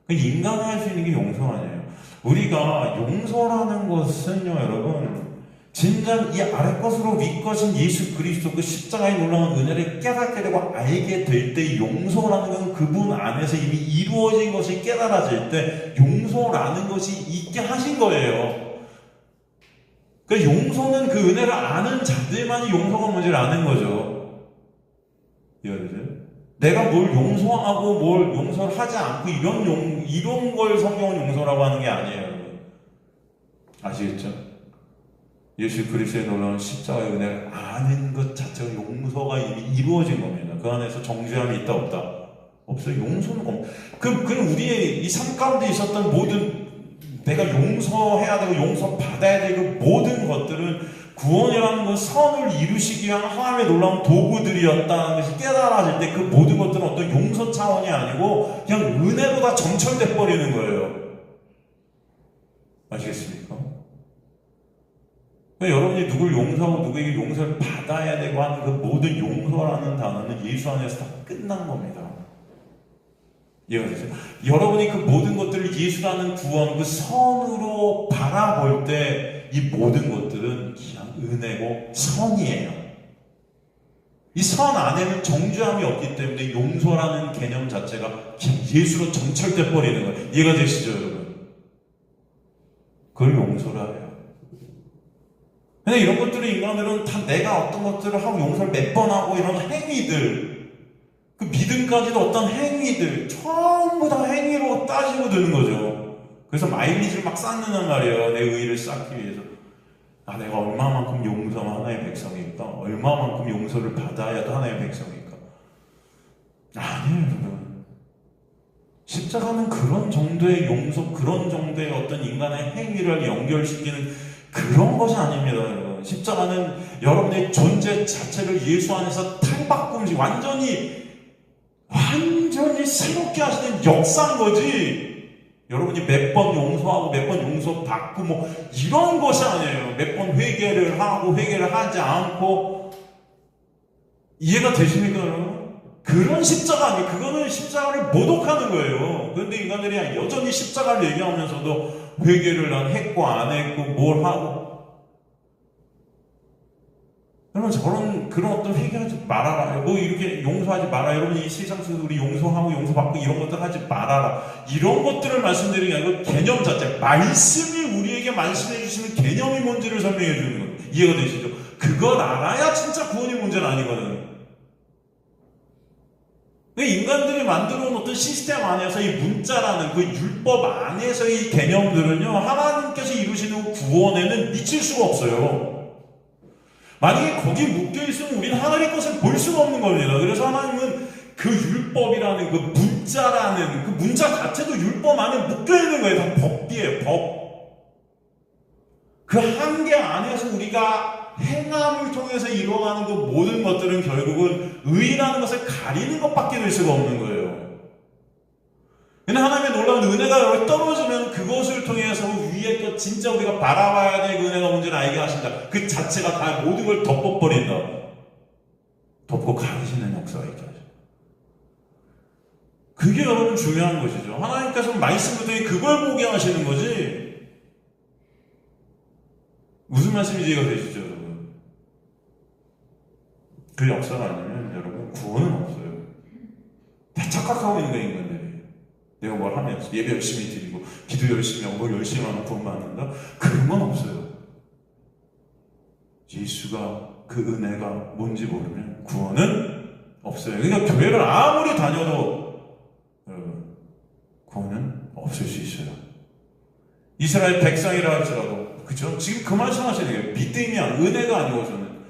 인간이 할 수 있는 게 용서 아니에요. 우리가 용서라는 것은요 여러분, 진정 이 아래 것으로 위 것인 예수 그리스도 그 십자가의 놀라운 은혜를 깨닫게 되고 알게 될 때 용서라는 것은 그분 안에서 이미 이루어진 것이 깨달아질 때 용서라는 것이 있게 하신 거예요. 그러니까 용서는 그 은혜를 아는 자들만이 용서가 뭔지를 아는 거죠. 이해되세요? 내가 뭘 용서하고 뭘 용서를 하지 않고 이런 걸 성경은 용서라고 하는 게 아니에요. 아시겠죠? 예수 그리스도의 놀라운 십자가의 은혜를 아는 것 자체가 용서가 이미 이루어진 겁니다. 그 안에서 정죄함이 있다 없다? 없어요. 용서는 없. 그럼 우리의 이 삶 가운데 있었던 모든 내가 용서해야 되고 용서받아야 되고 모든 것들은 구원이라는 건 선을 이루시기 위한 하나님의 놀라운 도구들이었다는 것이 깨달아질 때 그 모든 것들은 어떤 용서 차원이 아니고 그냥 은혜로 다 점철돼 버리는 거예요. 아시겠습니까? 여러분이 누굴 용서하고 누구에게 용서를 받아야 되고 하는 그 모든 용서라는 단어는 예수 안에서 다 끝난 겁니다. 이해가 되죠? 여러분이 그 모든 것들을 예수라는 구원, 그 선으로 바라볼 때 이 모든 것들은 그냥 은혜고 선이에요. 이 선 안에는 정죄함이 없기 때문에 용서라는 개념 자체가 그냥 예수로 정철돼 버리는 거예요. 이해가 되시죠, 여러분? 그걸 용서라 해요. 근데 이런 것들을 인간들은 다 내가 어떤 것들을 하고 용서를 몇 번 하고 이런 행위들, 그 믿음까지도 어떤 행위들, 전부 다 행위로 따지고 드는 거죠. 그래서 마일리지를 막 쌓는단 말이에요. 내 의의를 쌓기 위해서. 아, 내가 얼마만큼 용서하면 하나의 백성일까? 얼마만큼 용서를 받아야 하나의 백성일까? 아니에요, 여러분. 십자가는 그런 정도의 용서, 그런 정도의 어떤 인간의 행위를 연결시키는 그런 것이 아닙니다, 여러분. 십자가는 여러분의 존재 자체를 예수 안에서 탈바꿈식, 완전히 새롭게 하시는 역사인 거지. 여러분이 몇 번 용서하고 몇 번 용서받고 뭐 이런 것이 아니에요. 몇 번 회개를 하고 회개를 하지 않고. 이해가 되십니까, 여러분? 그런 십자가 아니에요. 그거는 십자가를 모독하는 거예요. 그런데 인간들이 여전히 십자가를 얘기하면서도 회개를 난 했고 안 했고 뭘 하고. 여러분, 그런 어떤 회개하지 말아라. 뭐 이렇게 용서하지 마라. 여러분, 이 세상 속에서 우리 용서하고 용서받고 이런 것들 하지 말아라. 이런 것들을 말씀드리는 게 아니고 개념 자체. 말씀이 우리에게 말씀해 주시는 개념이 뭔지를 설명해 주는 거예요. 이해가 되시죠? 그걸 알아야 진짜 구원이 문제는 아니거든. 인간들이 만들어 놓은 어떤 시스템 안에서 이 문자라는 그 율법 안에서의 이 개념들은요, 하나님께서 이루시는 구원에는 미칠 수가 없어요. 만약에 거기 묶여있으면 우리는 하나님의 것을 볼 수가 없는 겁니다. 그래서 하나님은 그 율법이라는 그 문자라는 그 문자 자체도 율법 안에 묶여있는 거예요. 다 법이에요, 법. 그 한계 안에서 우리가 행함을 통해서 일어나는 그 모든 것들은 결국은 의라는 것을 가리는 것밖에 될 수가 없는 거예요. 근데 하나님의 놀라운 은혜가 여기 떨어지면 그것을 통해서 위에 것 진짜 우리가 바라봐야 될 그 은혜가 뭔지를 알게 하신다. 그 자체가 다 모든 걸 덮어버린다. 덮고 가리시는 역사가 있게 하죠. 그게 여러분 중요한 것이죠. 하나님께서 말씀을 통해 그걸 보게 하시는 거지. 무슨 말씀인지 이해가 되시죠, 여러분? 그 역사가 아니면 여러분 구원은 없어요. 다 착각하고 있는 거예요, 인간들이. 내가 뭘 하면 예배 열심히 드리고 기도 열심히 하고 뭘 열심히 하면 구원 받는다? 그런 건 없어요. 예수가 그 은혜가 뭔지 모르면 구원은 없어요. 그러니까 교회를 아무리 다녀도 여러분 구원은 없을 수 있어요. 이스라엘 백성이라 할지라도 그죠? 지금 그 말씀 하셔야 돼요. 믿음이 은혜가 아니고서는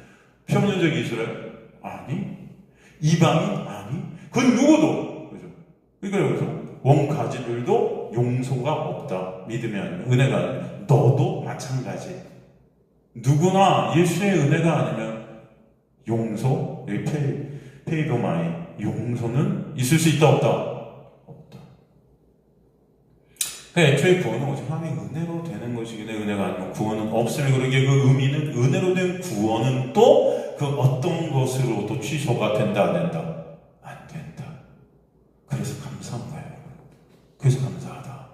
평년적 이스라엘? 아니. 이방인? 아니. 그건 누구도 그죠? 그러니까 여기서 원가지들도 용서가 없다. 믿음이 아니면 은혜가 아니면 너도 마찬가지. 누구나 예수의 은혜가 아니면 용서, 페이도마이 용서는 있을 수 있다 없다? 없다. 그러니까 애초에 구원은 오직 하나님의 은혜로 되는 것이기 때문에 은혜가 아니면 구원은 없으면 그러기에 그 의미는 은혜로 된 구원은 또 그 어떤 것으로도 취소가 된다 안 된다? 안 된다. 그래서 감사한 거예요. 그래서 감사하다.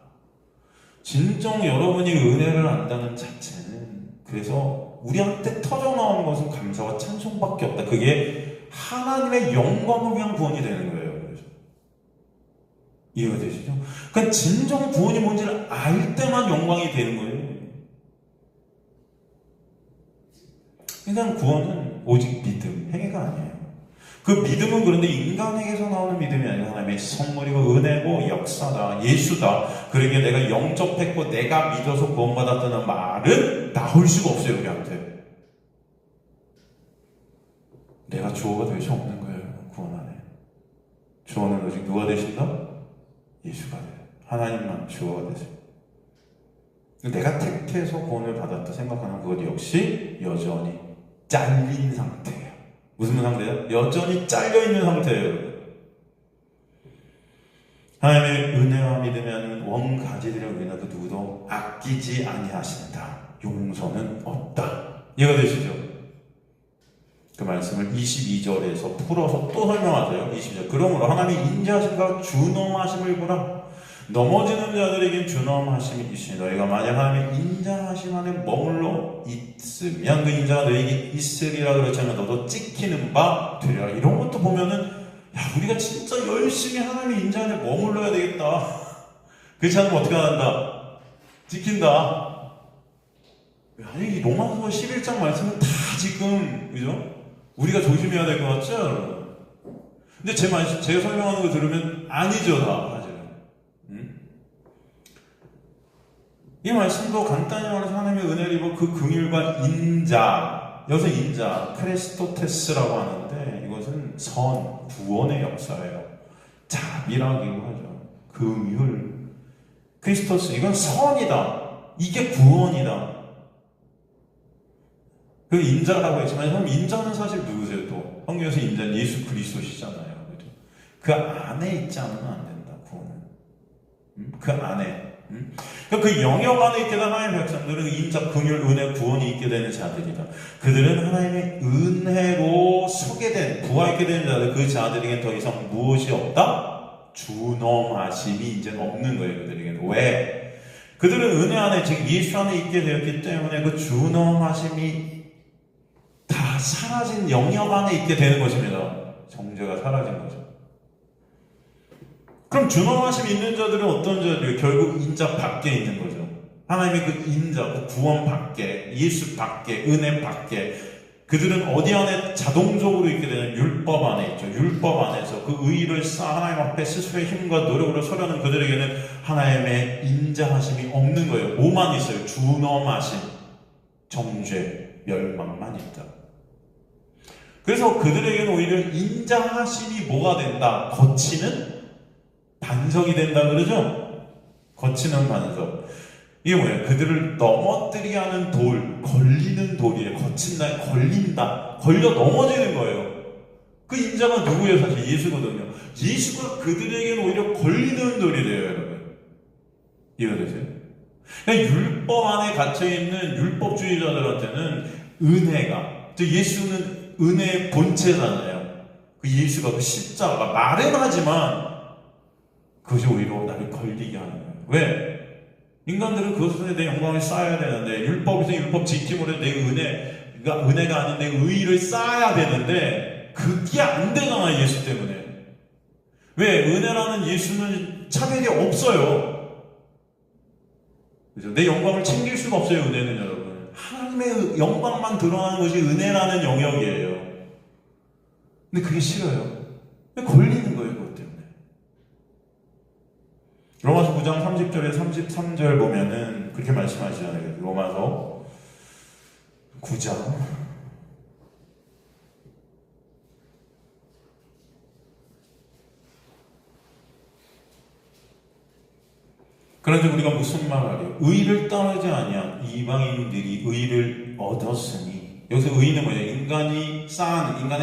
진정 여러분이 은혜를 안다는 자체는 그래서 우리한테 터져나오는 것은 감사와 찬송밖에 없다. 그게 하나님의 영광을 위한 구원이 되는 거예요. 그래서 이해가 되시죠? 그러니까 진정 구원이 뭔지를 알 때만 영광이 되는 거예요. 그러니까 구원은 오직 믿음, 행위가 아니에요. 그 믿음은 그런데 인간에게서 나오는 믿음이 아니라 하나님의 선물이고 은혜고 역사다, 예수다. 그러기에 내가 영접했고 내가 믿어서 구원받았다는 말은 나올 수가 없어요, 우리한테. 내가 주어가 될 수 없는 거예요, 구원 안에. 주어는 오직 누가 되신다? 예수가 돼요. 하나님만 주어가 되세요. 내가 택해서 구원을 받았다 생각하는 그것 역시 여전히 잘린 상태예요. 무슨 상태예요? 여전히 잘려있는 상태예요. 하나님의 은혜와 믿음이 아닌 원가지들을 우리나 그 누구도 아끼지 아니하신다. 용서는 없다. 이해가 되시죠? 그 말씀을 22절에서 풀어서 또 설명하세요. 22절. 그러므로 하나님이 인자하심과 준엄하심을 보라. 넘어지는 자들에겐 준엄하심이 있으니 너희가 만약 하나님의 인자하심 안에 머물러 있으면 그 인자가 너희에게 있으리라 그렇지 않으면 너도 찍히는 바 되리라. 이런 것도 보면은 야, 우리가 진짜 열심히 하나님의 인자 안에 머물러야 되겠다. 그렇지 않으면 어떻게 한다? 찍힌다. 아니, 이 로마서 11장 말씀은 다 지금, 그죠? 우리가 조심해야 될 것 같죠? 근데 제가 설명하는 거 들으면 아니죠, 다. 사실은. 이 말씀도 간단히 말해서 하나님의 은혜를 입어 그 긍휼과 인자, 여기서 인자, 크레스토테스라고 하는데 이것은 선, 구원의 역사예요. 자비라기도 하죠. 긍휼, 크리스토스, 이건 선이다. 이게 구원이다. 그 인자라고 했지만 형 인자는 사실 누구세요? 또 성경에서 인자는 예수 그리스도시잖아요. 그렇죠? 그 안에 있지 않으면 안 된다. 구원은 그 안에 그 영역 안에 있게 된 하나님의 백성들은 인자, 긍휼, 은혜, 구원이 있게 되는 자들이다. 그들은 하나님의 은혜로 서게 된 부하 있게 되는 자들, 그 자들에게 더 이상 무엇이 없다? 준엄하심이 이제는 없는 거예요. 그들에게는. 왜? 그들은 은혜 안에 즉 예수 안에 있게 되었기 때문에 그 준엄하심이 다 사라진 영역 안에 있게 되는 것입니다. 정죄가 사라진 거죠. 그럼 준엄하심이 있는 자들은 어떤 자들이에요? 결국 인자 밖에 있는 거죠. 하나님의 그 인자, 그 구원 밖에, 예수 밖에, 은혜 밖에. 그들은 어디 안에 자동적으로 있게 되는 율법 안에 있죠. 율법 안에서 그 의의를 쌓아 하나님 앞에 스스로의 힘과 노력으로 서려는 그들에게는 하나님의 인자하심이 없는 거예요. 뭐만 있어요? 준엄하심, 정죄, 멸망만 있다. 그래서 그들에게는 오히려 인자하심이 뭐가 된다? 거치는 반석이 된다 그러죠? 거치는 반석. 이게 뭐예요? 그들을 넘어뜨리게 하는 돌, 걸리는 돌이에요. 거친다, 걸린다, 걸려 넘어지는 거예요. 그 인자가 누구예요? 사실 예수거든요. 예수가 그들에게는 오히려 걸리는 돌이래요, 여러분. 이해되세요? 그러니까 율법 안에 갇혀있는 율법주의자들한테는 은혜가, 즉 예수는 은혜의 본체잖아요. 그 예수가 그 십자가 말은 하지만 그것이 오히려 나를 걸리게 하는 거예요. 왜? 인간들은 그것에 대해 영광을 쌓아야 되는데 율법에서 율법 지킴으로 내 은혜가 아닌 내 의의를 쌓아야 되는데 그게 안 되잖아. 예수 때문에. 왜? 은혜라는 예수는 차별이 없어요. 그죠? 내 영광을 챙길 수가 없어요. 은혜는 여러분. 하나님의 영광만 드러나는 것이 은혜라는 영역이에요. 근데 그게 싫어요. 걸리는 거예요. 그것 때문에. 로마서 9장 30절에 33절 보면은 그렇게 말씀하시잖아요. 로마서 9장 그런데 우리가 무슨 말하리요? 의를 따르지 아니한 이방인들이 의를 얻었으니 여기서 의는 뭐냐? 인간의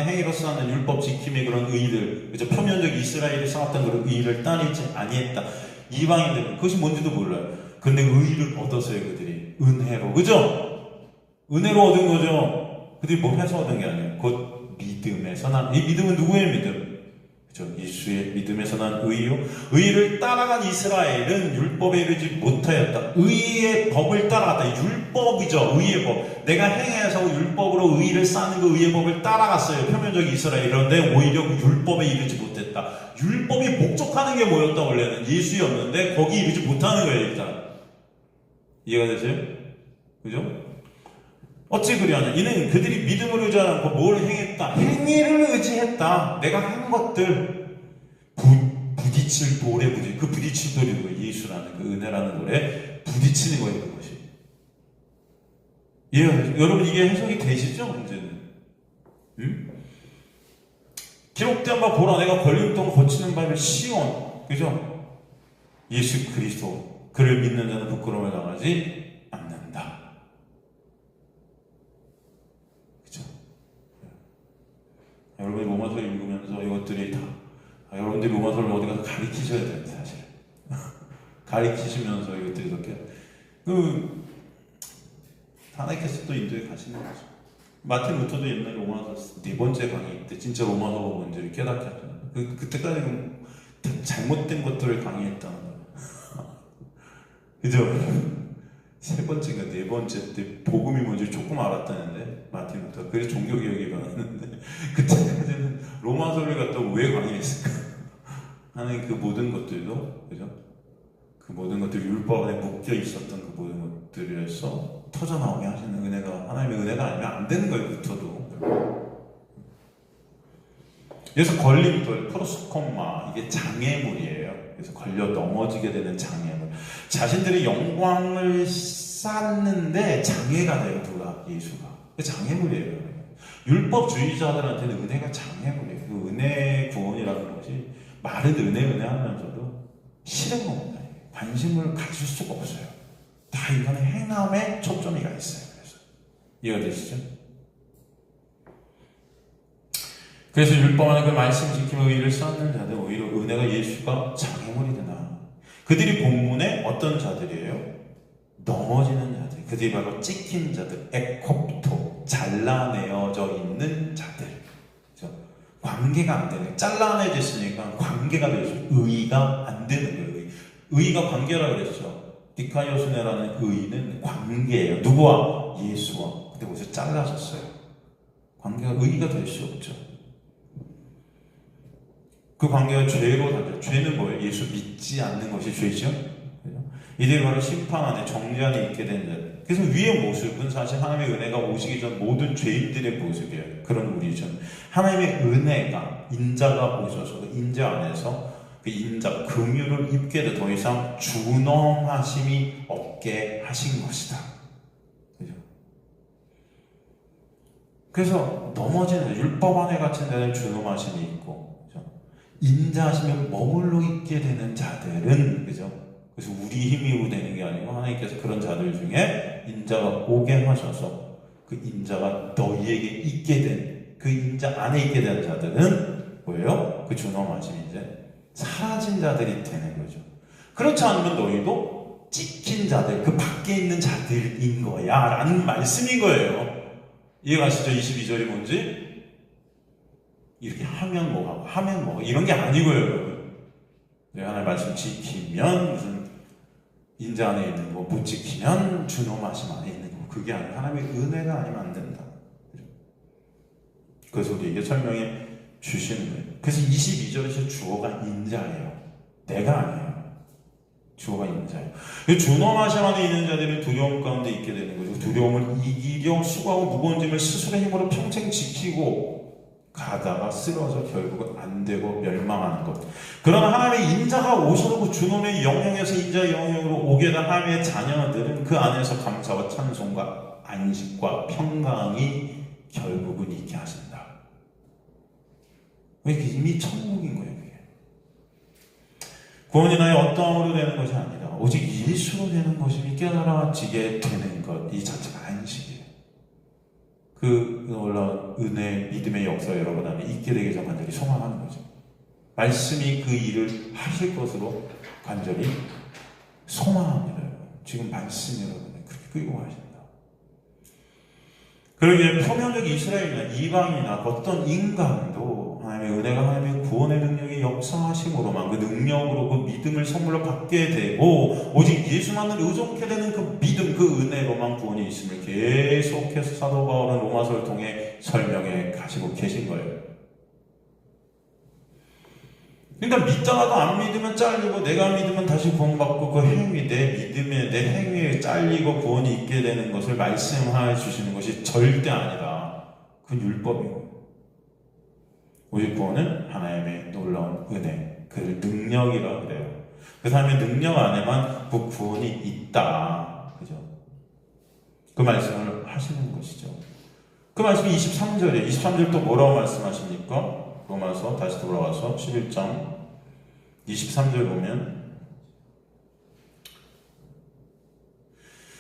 행위로 쌓는 율법 지킴의 그런 의들, 그죠? 표면적 이스라엘이 쌓았던 그런 의를 따르지 아니했다. 이방인들은 그것이 뭔지도 몰라요. 근데 의를 얻었어요. 그들이 은혜로, 그죠? 은혜로 얻은 거죠. 그들이 뭐 해서 얻은 게 아니에요. 곧 믿음에서 난, 이 믿음은 누구의 믿음? 그죠? 예수의 믿음에서 난 의요. 의를 따라간 이스라엘은 율법에 이르지 못하였다. 의의 법을 따라갔다. 율법이죠. 의의 법. 내가 행해서 율법으로 의를 쌓는 그 의의 법을 따라갔어요. 표면적 이스라엘. 그런데 오히려 그 율법에 이르지 못했다. 율법이 목적하는 게 뭐였다? 원래는 예수였는데 거기 이르지 못하는 거예요. 일단 이해가 되세요? 그죠? 어찌 그리하냐? 이는 그들이 믿음을 의지하지 않고 뭘 행했다? 행위를 의지했다. 내가 한 것들 부딪힐 돌에 그 부딪힐 돌이 뭐예요? 예수라는 그 은혜라는 돌에 부딪히는 거예요. 그것이. 여러분 이게 해석이 되시죠? 문제는. 기록된 바 보라. 내가 걸림돌 거치는 밤의 시온. 그죠? 예수 그리스도. 그를 믿는 자는 부끄러움을 당하지 않는다. 그죠? 여러분이 로마서 읽으면서 이것들이 다 여러분들이 로마서를 어디 가서 가르치셔야 됩니다. 사실. 가르치시면서 이것들이 이렇게 하나님께서 또 인도에 가시는 거죠. 마틴 루터도 옛날에 로마서 네 번째 강의 때 진짜 로마서 보고 완전히 깨닫게 하잖아요. 그때까지는 잘못된 것들을 강의했다는 거예요. 그죠? 세 번째가 네 번째 때 복음이 뭔지 조금 알았다는데 마틴 루터. 그래서 종교개혁이 일어났는데 그때까지는 로마서를 갖다 왜 강의했을까 하는 그 모든 것들도, 그죠? 그 모든 것들이 율법 안에 묶여 있었던 그 모든 것들에서 터져나오게 하시는 은혜가, 하나님의 은혜가 아니면 안 되는 거예요. 루터도. 그래서 걸림돌, 프로스콤마, 이게 장애물이에요. 그래서 걸려 넘어지게 되는 장애물. 자신들이 영광을 쌓는데 장애가 돼요. 누가? 예수가. 장애물이에요. 율법주의자들한테는 은혜가 장애물이에요. 그 은혜 구원이라는 것이 말은 은혜 하면서도 실행 겁니다. 관심을 가질 수가 없어요. 다 이거는 행함에 초점이 가 있어요. 그래서 이해가 되시죠? 그래서 율법 안에 그 말씀 지키며 의를 쌓는 자들, 오히려 은혜가 예수가 장애물이 되나. 그들이 본문에 어떤 자들이에요? 넘어지는 자들. 그들이 바로 찍힌 자들, 에콥토, 잘라내어져 있는 자들. 그렇죠? 관계가 안 되는, 잘라내졌으니까 관계가 되죠. 의가 안 되는 거예요. 의가 관계라 그랬죠. 디카이오스네라는 의는 관계예요. 누구와? 예수와. 근데 거기서 잘라졌어요. 관계가 의가 될 수 없죠. 그 관계가 죄로 다죠. 죄는 뭐예요? 예수 믿지 않는 것이 죄죠. 이들이 바로 심판 안에, 정죄 안에 있게 된 자. 그래서 위의 모습은 사실 하나님의 은혜가 오시기 전 모든 죄인들의 모습이에요. 그런 우리죠. 하나님의 은혜가, 인자가 오셔서 그 인자 안에서 그 인자, 긍휼을 입게 돼 더 이상 준엄하심이 없게 하신 것이다. 그죠? 그래서 넘어지는 율법 안에 갇힌 자는 준엄하심이 있고, 그죠? 인자하시면 머물러 있게 되는 자들은, 그죠? 그래서 우리 힘으로 되는 게 아니고 하나님께서 그런 자들 중에 인자가 오게 하셔서 그 인자가 너희에게 있게 된, 그 인자 안에 있게 되는 자들은 뭐예요? 그 준엄하심이 이제 사라진 자들이 되는 거죠. 그렇지 않으면 너희도 찍힌 자들, 그 밖에 있는 자들인 거야 라는 말씀인 거예요. 이해가시죠? 22절이 뭔지? 이렇게 하면 뭐하고 하면 뭐 이런 게 아니고요, 여러분. 내가 하나님 말씀 지키면 무슨 인자 안에 있는 거, 못 지키면 준엄하심 안에 있는 거, 그게 아니라 하나님의 은혜가 아니면 안 된다. 그래서 우리에게 설명해 주시는 거예요. 그래서 22절에서 주어가 인자예요. 내가 아니에요. 주어가 인자예요. 준엄하심 안에 있는 자들은 두려움 가운데 있게 되는 거죠. 두려움을 이기려 수고하고 무거운 짐을 스스로의 힘으로 평생 지키고 가다가 쓰러져 결국은 안 되고 멸망하는 것. 그러나 하나님의 인자가 오셔서 그 준엄의 영역에서 인자의 영역으로 오게 된 하나님의 자녀들은 그 안에서 감사와 찬송과 안식과 평강이 결국은 있게 하신다. 왜? 이미 천국인 거예요. 그게. 구원이 나의 어떠함으로 되는 것이 아니라 오직 예수로 되는 것임이 깨달아지게 되는 것, 이 자체가 안식이에요. 그 놀라운 은혜, 믿음의 역사 여러분 안에 있게 되기 전 간절히 소망하는 거죠. 말씀이 그 일을 하실 것으로 간절히 소망합니다. 지금 말씀이 여러분을 그렇게 끌고 가신다. 그러기에 표면적 이스라엘이나 이방이나 어떤 인간도 하나님의 은혜가 하나님의 구원의 능력이 역사하심으로만 그 능력으로 그 믿음을 선물로 받게 되고 오직 예수만을 의존케 되는 그 믿음, 그 은혜로만 구원이 있음을 계속해서 사도 바울은 로마서를 통해 설명해 가시고 계신 거예요. 그러니까 믿다가도 안 믿으면 잘리고 내가 믿으면 다시 구원받고 그 행위, 내 믿음에 내 행위에 잘리고 구원이 있게 되는 것을 말씀해 주시는 것이 절대 아니다. 그건 율법이고 오직 구원은 하나님의 놀라운 은혜, 그 능력이라 그래요. 그 사람의 능력 안에만 그 구원이 있다. 그죠? 그 말씀을 하시는 것이죠. 그 말씀이 23절에 23절 또 뭐라고 말씀하십니까? 로마서 다시 돌아와서 11장 23절 보면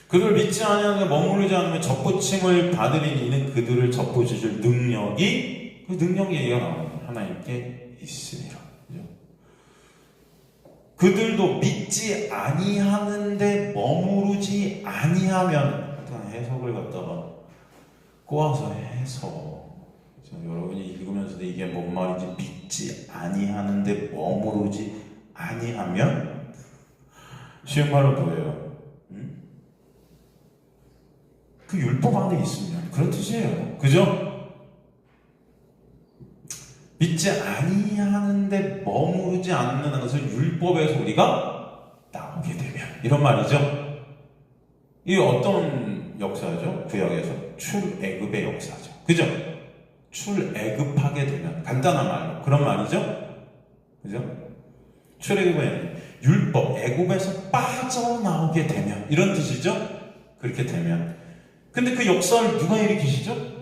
그들 믿지 아니하는 머무르지 않으면 접붙임을 받으리니 이는 그들을 접붙이실 능력이 그 능력 얘기가 나와요. 하나님께 있으리라. 그들도 믿지 아니하는데 머무르지 아니하면 해석을 갖다가 꼬아서 해서 여러분이 읽으면서도 이게 뭔 말인지 믿지 아니하는데 머무르지 아니하면 쉬운 말로 뭐예요? 그 율법 안에 있으면 그런 뜻이에요. 그죠? 믿지 아니하는데 머무르지 않는 것을 율법에서 우리가 나오게 되면 이런 말이죠. 이게 어떤 역사죠? 구약에서 출애굽의 역사죠. 그죠? 출애굽하게 되면 간단한 말로 그런 말이죠. 그죠? 출애굽은 율법 애굽에서 빠져나오게 되면 이런 뜻이죠. 그렇게 되면 근데 그 역사를 누가 일으키시죠?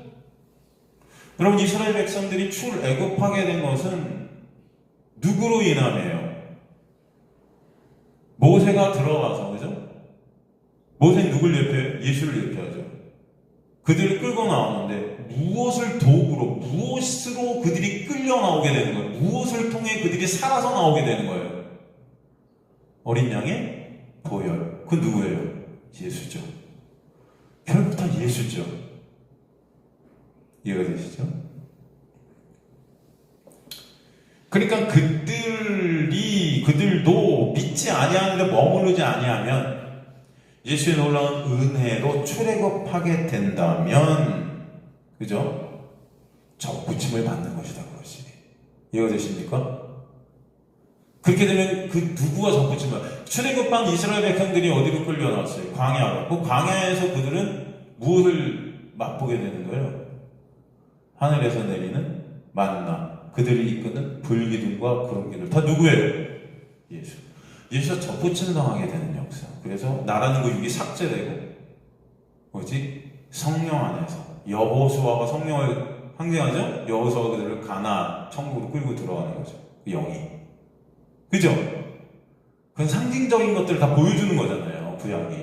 여러분 이스라엘 백성들이 출애굽하게 된 것은 누구로 인함이에요? 모세가 들어가서 그죠? 모세는 누굴 대표해요? 예수를 대표하죠. 그들을 끌고 나오는데 무엇을 도구로 무엇으로 그들이 끌려 나오게 되는 거예요? 무엇을 통해 그들이 살아서 나오게 되는 거예요? 어린 양의 보혈. 그 누구예요? 예수죠. 결국 다 예수죠. 이해가 되시죠? 그러니까 그들도 믿지 아니하는데 머무르지 아니하면 예수의 놀라운 은혜로 출애굽하게 된다면 그죠? 접붙임을 받는 것이다 그것이. 이해가 되십니까? 그렇게 되면 그 누구가 접붙임을 출애굽한 이스라엘 백성들이 어디로 끌려나왔어요? 광야로. 그 광야에서 그들은 무엇을 맛보게 되는 거예요? 하늘에서 내리는 만나, 그들이 이끄는 불기둥과 구름기둥. 다 누구예요? 예수. 예수가 접붙임 당하게 되는 역사. 그래서 나라는 그 육이 삭제되고 뭐지? 성령 안에서 여호수아가 성령을 상징하죠? 여호수아가 그들을 가나안 천국으로 끌고 들어가는 거죠. 그 영이. 그죠? 그건 상징적인 것들을 다 보여주는 거잖아요. 구약이.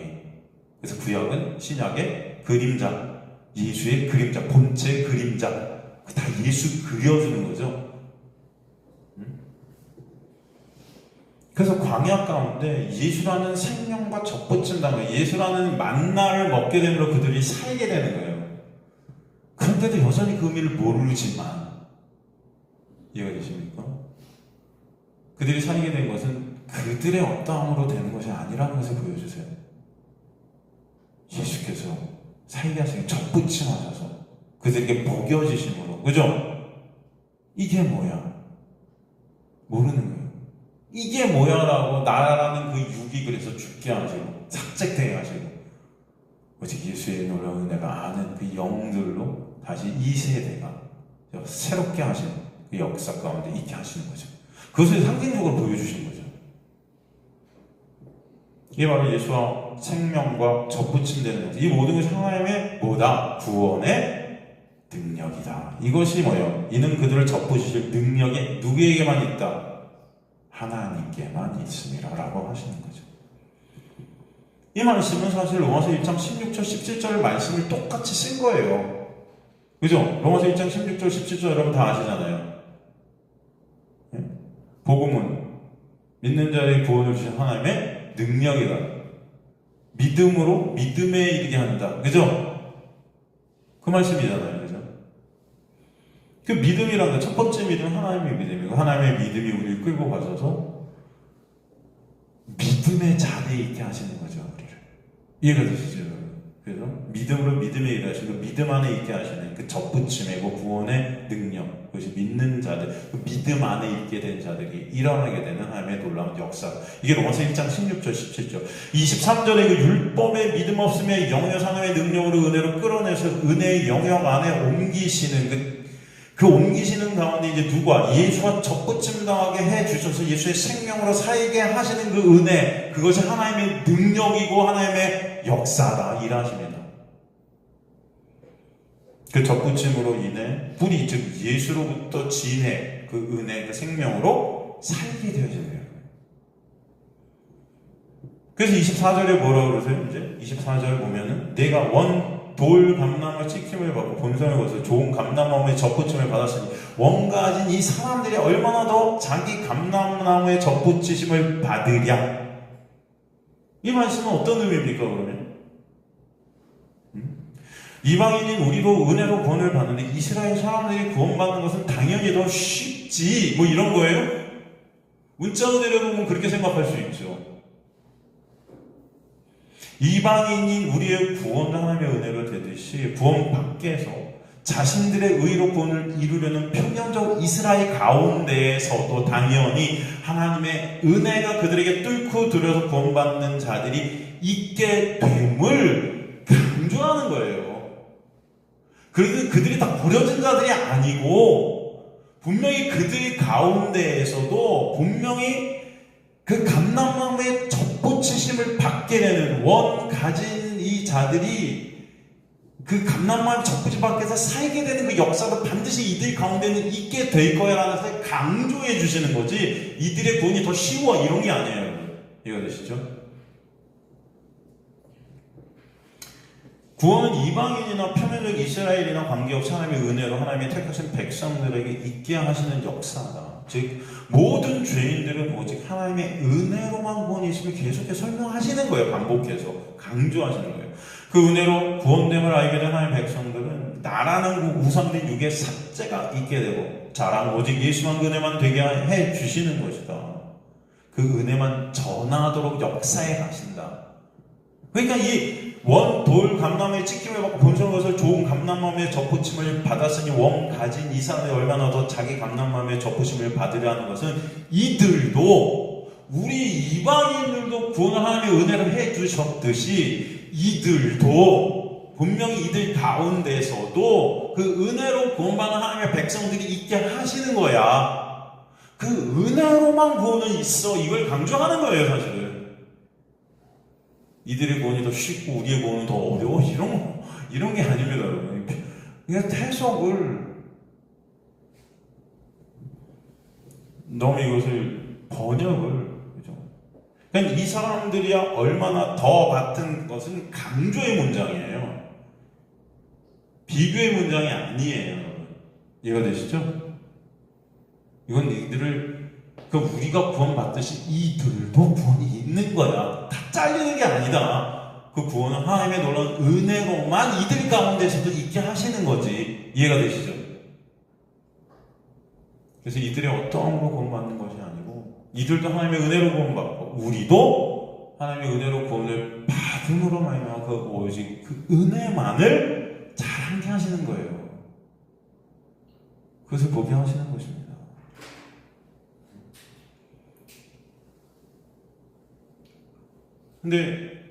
그래서 구약은 신약의 그림자, 예수의 그림자, 본체의 그림자, 다 예수 그려주는 거죠. 그래서 광야 가운데 예수라는 생명과 접붙인다는 거예요. 예수라는 만나를 먹게 되므로 그들이 살게 되는 거예요. 그런데도 여전히 그 의미를 모르지만 이해가 되십니까? 그들이 살게 된 것은 그들의 어떠함으로 되는 것이 아니라는 것을 보여주세요. 예수께서 살게 하시기 접붙임하셔서 그들에게 먹여지심으로. 그죠? 이게 뭐야? 모르는 거예요. 이게 뭐야라고 나라는 그 육이 그래서 죽게 하시고 삭제되게 하시고 오직 예수의 놀라운 은혜가 아는 그 영들로 다시 이 세대가 새롭게 하시는 그 역사 가운데 있게 하시는 거죠. 그것을 상징적으로 보여주신 거죠. 이게 바로 예수와 생명과 접붙임되는 거죠. 이 모든 것이 하나님의 뭐다? 구원의 능력이다. 이것이 뭐예요? 이는 그들을 접붙이실 능력이 누구에게만 있다? 하나님께만 있습니다. 라고 하시는 거죠. 이 말씀은 사실 로마서 1장 16절 17절 말씀을 똑같이 쓴 거예요. 그죠? 로마서 1장 16절 17절 여러분 다 아시잖아요. 복음은 믿는 자의 구원을 주신 하나님의 능력이다. 믿음으로 믿음에 이르게 한다. 그죠? 그 말씀이잖아요. 그죠? 그 믿음이라는 첫 번째 믿음은 하나님의 믿음이고 하나님의 믿음이 우리를 끌고 가셔서 믿음의 자리에 있게 하시는 거죠. 우리를. 이해가 되시죠? 그래서 믿음으로 믿음에 이르게 하시고 믿음 안에 있게 하시는 그 접붙임이고 구원의 능력, 그것이 믿는 자들, 그 믿음 안에 있게 된 자들이 일어나게 되는 하나님의 놀라운 역사. 이게 로마서 1장 16절 17절 23절에 그 율법의 믿음 없음의 영역 하나님의 능력으로 은혜로 끌어내서 은혜의 영역 안에 옮기시는 그 옮기시는 가운데 이제 누가 예수와 접붙임 당하게 해주셔서 예수의 생명으로 살게 하시는 그 은혜, 그것이 하나님의 능력이고 하나님의 역사다, 일하십니다. 그 접붙임으로 인해 뿌리, 즉 예수로부터 진해 그 은혜, 그 생명으로 살게 되어져요. 그래서 24절에 뭐라고 그러세요? 이제 24절 보면은 내가 돌 감람을 찍힘을 받고 본성을 거서 좋은 감람나무의 접붙임을 받았으니 원 가진 이 사람들이 얼마나 더 자기 감람나무의 접붙이심을 받으랴. 이 말씀은 어떤 의미입니까 그러면? 이방인인 우리도 은혜로 구원을 받는데 이스라엘 사람들이 구원받는 것은 당연히 더 쉽지 뭐 이런 거예요? 문자로 내려보면 그렇게 생각할 수 있죠. 이방인인 우리의 구원은 하나님의 은혜로 되듯이 구원 밖에서 자신들의 의로 구원을 이루려는 평년적 이스라엘 가운데에서도 당연히 하나님의 은혜가 그들에게 뚫고 들어서 구원받는 자들이 있게 됨을 강조하는 거예요. 그래도 그들이 다 버려진 자들이 아니고 분명히 그들 가운데에서도 분명히 그 감람나무의 접붙이심을 받게 되는 원 가진 이 자들이 그 감람나무의 접붙임 밖에서 살게 되는 그 역사가 반드시 이들 가운데는 있게 될 거야라는 것을 강조해 주시는 거지 이들의 구원이 더 쉬워 이런 게 아니에요. 이해가 되시죠? 구원은 이방인이나 표면적 이스라엘이나 관계없이 하나님의 은혜로 하나님의 택하신 백성들에게 있게 하시는 역사다. 즉 모든 죄인들은 오직 하나님의 은혜로만 구원이 있음을 계속해서 설명하시는 거예요. 반복해서 강조하시는 거예요. 그 은혜로 구원됨을 알게 된 하나님의 백성들은 나라는 그 우상된 육의 삭제가 있게 되고 자랑 오직 예수만 은혜만 되게 해 주시는 것이다. 그 은혜만 전하도록 역사해 가신다. 그러니까 이 원 돌 감람의 찍힘을 받고 본성 것을 좋은 감람마음의 접붙임을 받았으니 원 가진 이 사람이 얼마나 더 자기 감람마음의 접붙임을 받으려 하는 것은 이들도 우리 이방인들도 구원을 하나님의 은혜를 해 주셨듯이 이들도 분명히 이들 가운데서도 그 은혜로 구원받는 하나님의 백성들이 있게 하시는 거야. 그 은혜로만 구원은 있어. 이걸 강조하는 거예요, 사실은. 이들의 구원이 더 쉽고 우리의 구원은 더 어려워? 이런 게 아닙니다, 여러분. 그러니까 해석을 너무 이것을 번역을 그죠? 그러니까 이 사람들이야 얼마나 더 같은 것은 강조의 문장이에요. 비교의 문장이 아니에요. 이해가 되시죠? 이건 이들을 우리가 구원받듯이 이들도 구원이 있는 거야. 다 잘리는 게 아니다. 그 구원은 하나님의 놀라운 은혜로만 이들 가운데서도 있게 하시는 거지. 이해가 되시죠? 그래서 이들이 어떠한 거 구원받는 것이 아니고 이들도 하나님의 은혜로 구원받고 우리도 하나님의 은혜로 구원을 받음으로 말미암아 그 오직 그 은혜만을 자랑케 하시는 거예요. 그것을 보게 하시는 것입니다. 근데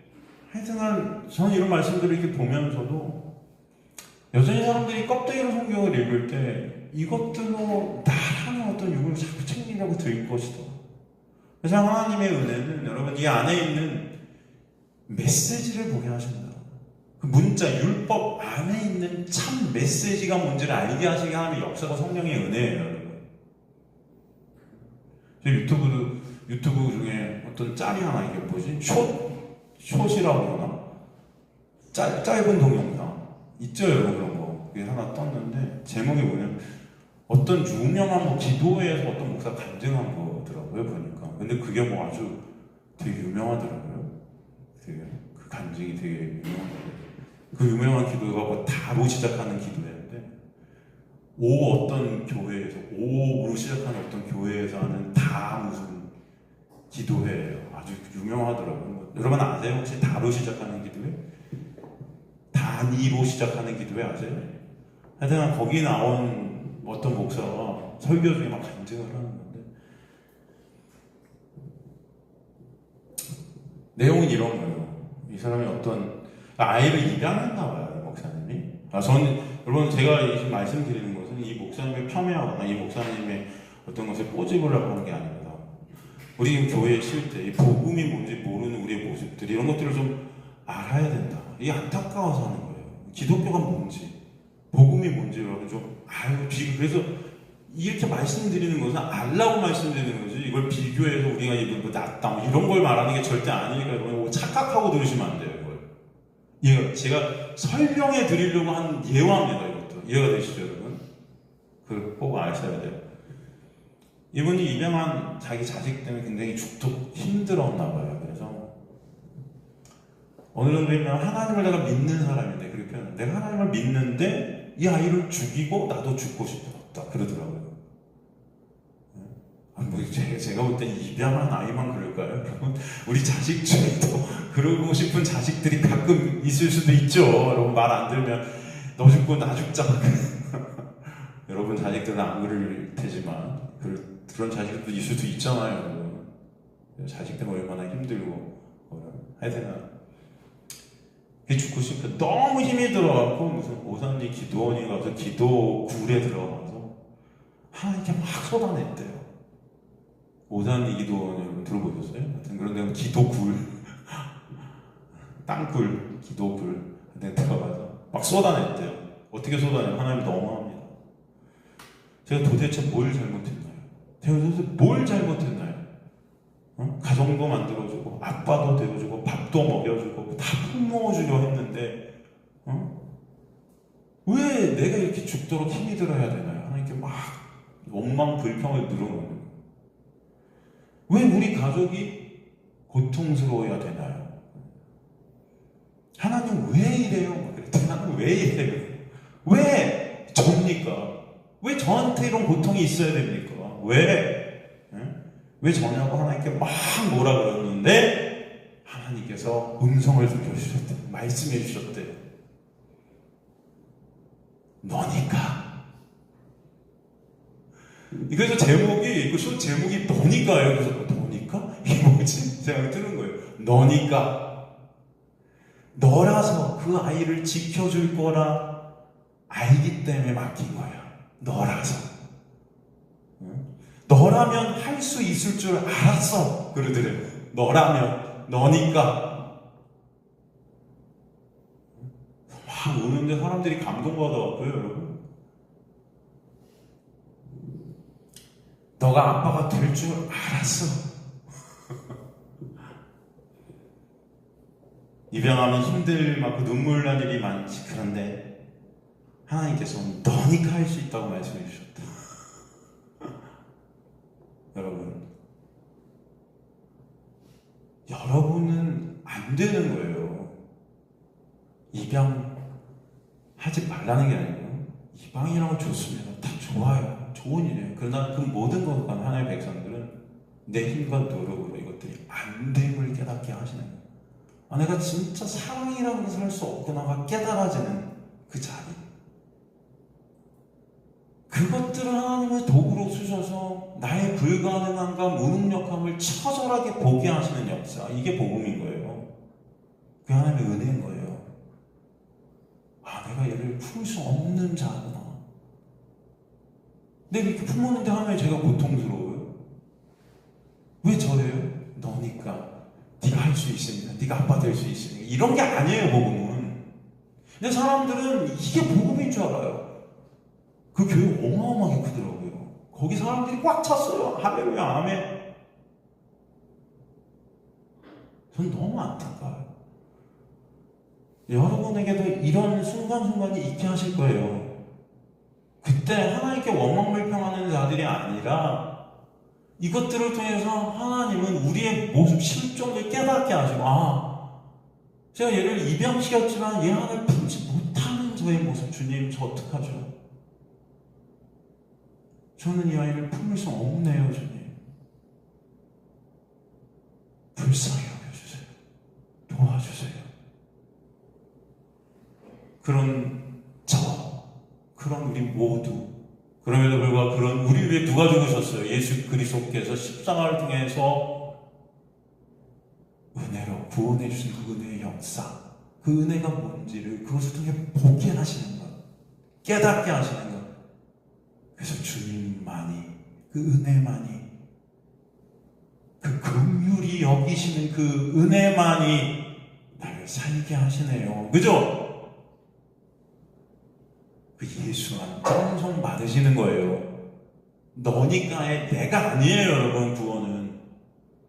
하여튼간 저는 이런 말씀들을 이렇게 보면서도 여전히 사람들이 껍데기로 성경을 읽을 때 이것들로 나라는 어떤 욕을 자꾸 챙기려고 들 것이다. 그래서 하나님의 은혜는 여러분 이 안에 있는 메시지를 보게 하신다. 그 문자, 율법 안에 있는 참 메시지가 뭔지를 알게 하시게 하는 역사가 성령의 은혜예요, 여러분. 저 유튜브 중에 어떤 짤이 하나, 이게 뭐지? 숏이라고 그러나? 짧은 동영상. 있죠, 여러분, 그런 거. 그게 하나 떴는데, 제목이 뭐냐면, 어떤 유명한 기도회에서 어떤 목사 간증한 거더라고요, 보니까. 근데 그게 뭐 아주 되게 유명하더라고요. 되게, 그 간증이 되게 유명하더라고요. 그 유명한 기도가 뭐 다로 시작하는 기도회인데, 어떤 교회에서, 오로 시작하는 어떤 교회에서 하는 다 무슨 기도회예요. 아주 유명하더라고요. 여러분 아세요? 혹시 다로 시작하는 기도회? 단위로 시작하는 기도회 아세요? 하여튼 거기 나온 어떤 목사가 설교 중에 막 간증을 하는 건데 내용은 이런 거예요. 이 사람이 어떤 아이를 입양했나 봐요, 목사님이. 저는 여러분 제가 지금 말씀드리는 것은 이 목사님의 폄훼하거나 이 목사님의 어떤 것을 꼬집으려고 하는 게 아닙니다. 우리 교회의 실태, 이 복음이 뭔지 모르는 우리의 모습들, 이런 것들을 좀 알아야 된다. 이게 안타까워서 하는 거예요. 기독교가 뭔지, 복음이 뭔지 여러분 좀 알고 그래서 이렇게 말씀드리는 것은 알라고 말씀드리는 거지. 이걸 비교해서 우리가 이거 뭐 낫다 뭐 이런 걸 말하는 게 절대 아니니까 여러분 착각하고 들으시면 안 돼요. 이걸 제가 설명해 드리려고 한 예화입니다. 이것도 이해가 되시죠, 여러분? 그걸 꼭 아셔야 돼요. 이분이 입양한 자기 자식 때문에 굉장히 죽도 힘들었나 봐요. 그래서 어느 정도면 하나님을 내가 믿는 사람인데, 그렇게 표현해요. 내가 하나님을 믿는데 이 아이를 죽이고 나도 죽고 싶다 그러더라고요. 뭐 제가 볼 때 입양한 아이만 그럴까요? 여러분, 우리 자식 중에도 그러고 싶은 자식들이 가끔 있을 수도 있죠. 여러분, 말 안 들으면 너 죽고 나 죽자. 여러분 자식들은 안 그럴 테지만 그런 자식들도 있을 수 있잖아요. 여러분. 자식들은 얼마나 힘들고 하여튼 그게 죽고 싶어. 너무 힘이 들어갖고 무슨 오산리 기도원이 가서 기도굴에 들어가서 하나님께 막 쏟아냈대요. 오산리 기도원 여러분 들어보셨어요? 하여튼 그런 데는 기도굴 땅굴 기도굴 데 들어가서 막 쏟아냈대요. 어떻게 쏟아내요? 하나님 너무합니다. 제가 도대체 뭘 잘못했나요? 제가 도대체 뭘 잘못했나요? 가정도 만들어주고 아빠도 되어주고 밥도 먹여주고 다 품어주려 했는데 왜 내가 이렇게 죽도록 힘이 들어야 되나요? 하나님께 막 원망 불평을 늘어놓는 거예요. 왜 우리 가족이 고통스러워야 되나요? 하나님 왜 이래요? 하나님 왜 이래요? 왜 접니까? 왜 저한테 이런 고통이 있어야 됩니까? 왜? 왜 저냐고 하나님께 막 뭐라 그러는데 하나님께서 음성을 들려주셨대. 말씀해 주셨대. 너니까. 그래서 제목이, 그 쇼 제목이 너니까예요. 그래서 너니까? 이게 뭐지? 생각이 드는 거예요. 너니까. 너라서 그 아이를 지켜줄 거라 알기 때문에 맡긴 거야. 너라서. 너라면 할 수 있을 줄 알았어. 그러더래요. 너라면, 너니까. 막 우는데 사람들이 감동받아갖고요, 여러분. 너가 아빠가 될 줄 알았어. 입양하면 힘들고 눈물 날 일이 많지. 그런데 하나님께서 너니까 할 수 있다고 말씀해 주셨다. 여러분은 안 되는 거예요. 입양하지 말라는 게 아니고 입양이라고 좋습니다. 다 좋아요. 좋은 일이에요. 그러나 그 모든 것과 하나님의 백성들은 내 힘과 노력으로 이것들이 안 됨을 깨닫게 하시는 거예요. 내가 진짜 사랑이라는 것을 할 수 없구나가 깨달아지는 그 자리. 그것들을 하나님의 도구로 쓰셔서 나의 불가능함과 무능력함을 처절하게 보게 하시는 역사. 이게 복음인 거예요. 그게 하나님의 은혜인 거예요. 내가 얘를 풀 수 없는 자구나. 근데 이렇게 품었는데 하나님 제가 고통스러워요? 왜 저예요? 너니까. 네가 할 수 있으니까. 네가 아빠 될 수 있으니까. 이런 게 아니에요, 복음은. 근데 사람들은 이게 복음인 줄 알아요. 그 교회 어마어마하게 크더라고요. 거기 사람들이 꽉 찼어요. 할렐루야, 아멘. 전 너무 안타까워요. 여러분에게도 이런 순간순간이 있게 하실 거예요. 그때 하나님께 원망불평하는 자들이 아니라 이것들을 통해서 하나님은 우리의 모습, 실종을 깨닫게 하시고 제가 얘를 입양시켰지만 얘 하나를 품지 못하는 저의 모습, 주님 저 어떡하죠? 저는 이 아이를 품을 수 없네요, 주님. 불쌍히 여겨주세요. 도와주세요. 그런 우리 모두. 그럼에도 불구하고 그런 우리 위해 누가 죽으셨어요? 예수 그리스도께서 십자가를 통해서 은혜로 구원해 주신 그 은혜의 역사. 그 은혜가 뭔지를 그것을 통해 보게 하시는 것. 깨닫게 하시는 것. 그래서 주님만이, 그 은혜만이, 그 긍휼히 여기시는 그 은혜만이 나를 살게 하시네요. 그죠? 그 예수만 칭송 받으시는 거예요. 너니까의 내가 아니에요, 여러분. 구원은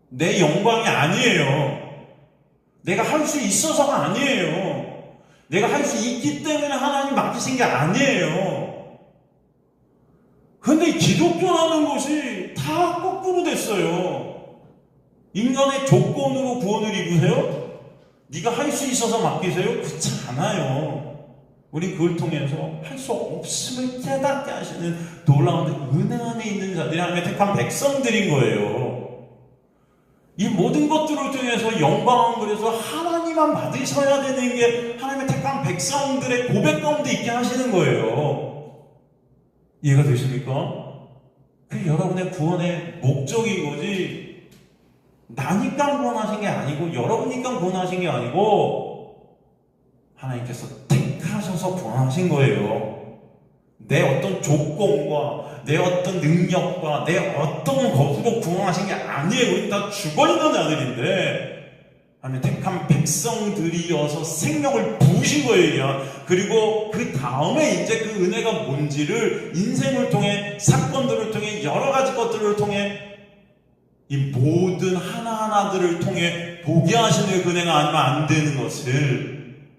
내 영광이 아니에요. 내가 할 수 있어서가 아니에요. 내가 할 수 있기 때문에 하나님 맡기신 게 아니에요. 근데 기독교라는 것이 다 거꾸로 됐어요. 인간의 조건으로 구원을 입으세요? 네가 할 수 있어서 맡기세요? 그렇지 않아요. 우리 그걸 통해서 할 수 없음을 깨닫게 하시는 놀라운 은혜 안에 있는 자들이 하나님의 택한 백성들인 거예요. 이 모든 것들을 통해서 영광을 그래서 하나님만 받으셔야 되는 게 하나님의 택한 백성들의 고백 가운데 있게 하시는 거예요. 이해가 되십니까? 그 여러분의 구원의 목적인 거지, 나니까 구원하신 게 아니고 여러분이니까 구원하신 게 아니고 하나님께서 택하셔서 구원하신 거예요. 내 어떤 조건과 내 어떤 능력과 내 어떤 것으로 구원하신 게 아니에요. 우리 다 죽어있는 아들인데 하나님 택한 백성들이어서 생명을 부으신 거예요. 그리고 그 다음에 이제 그 은혜가 뭔지를 인생을 통해, 사건들을 통해, 여러 가지 것들을 통해, 이 모든 하나하나들을 통해 보게 하시는 은혜가 아니면 안 되는 것을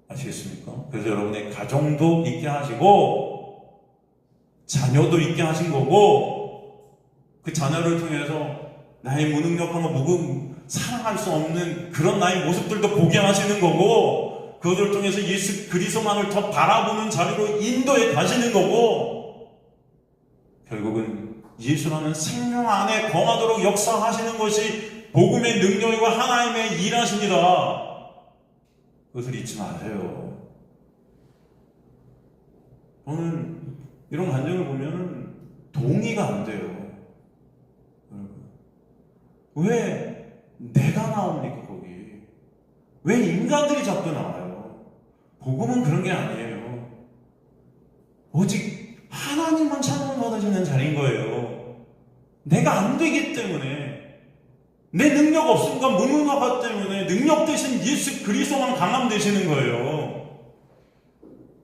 아시겠습니까? 그래서 여러분의 가정도 있게 하시고 자녀도 있게 하신 거고, 그 자녀를 통해서 나의 무능력함과 사랑할 수 없는 그런 나의 모습들도 보게 하시는 거고, 그것을 통해서 예수 그리스도만을 더 바라보는 자리로 인도해 가시는 거고, 결국은 예수라는 생명 안에 거하도록 역사하시는 것이 복음의 능력이고 하나님의 일하십니다. 그것을 잊지 마세요. 저는 이런 간증을 보면 동의가 안 돼요. 왜 내가 나옵니까, 거기? 왜 인간들이 자꾸 나와요? 복음은 그런 게 아니에요. 오직 하나님만 찬양받아주는 자리인 거예요. 내가 안 되기 때문에, 내 능력 없으니까 무능하기 때문에 능력 대신 예수 그리스도만 강함 되시는 거예요.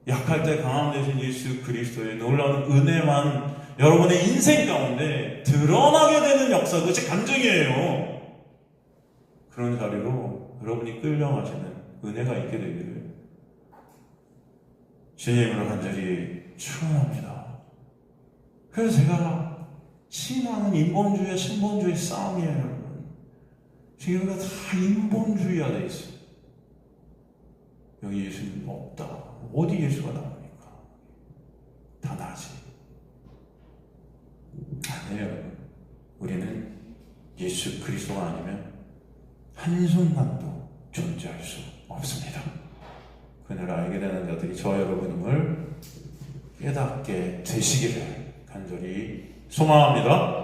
약할 때 강함 되신 예수 그리스도의 놀라운 은혜만 여러분의 인생 가운데 드러나게 되는 역사, 그것이 간증이에요. 그런 자리로 여러분이 끌려가시는 은혜가 있게 되기를 주님으로 간절히 축원합니다. 그래서 제가 신앙은 인본주의와 신본주의 싸움이에요, 여러분. 지금 다 인본주의가 돼 있어요. 여기 예수님 없다. 어디 예수가 나옵니까? 다 나지. 아니에요. 우리는 예수 그리스도가 아니면 한순간도 존재할 수 없습니다. 그를 알게 되는 자들이 저와 여러분임을 깨닫게 되시기를 간절히 소망합니다.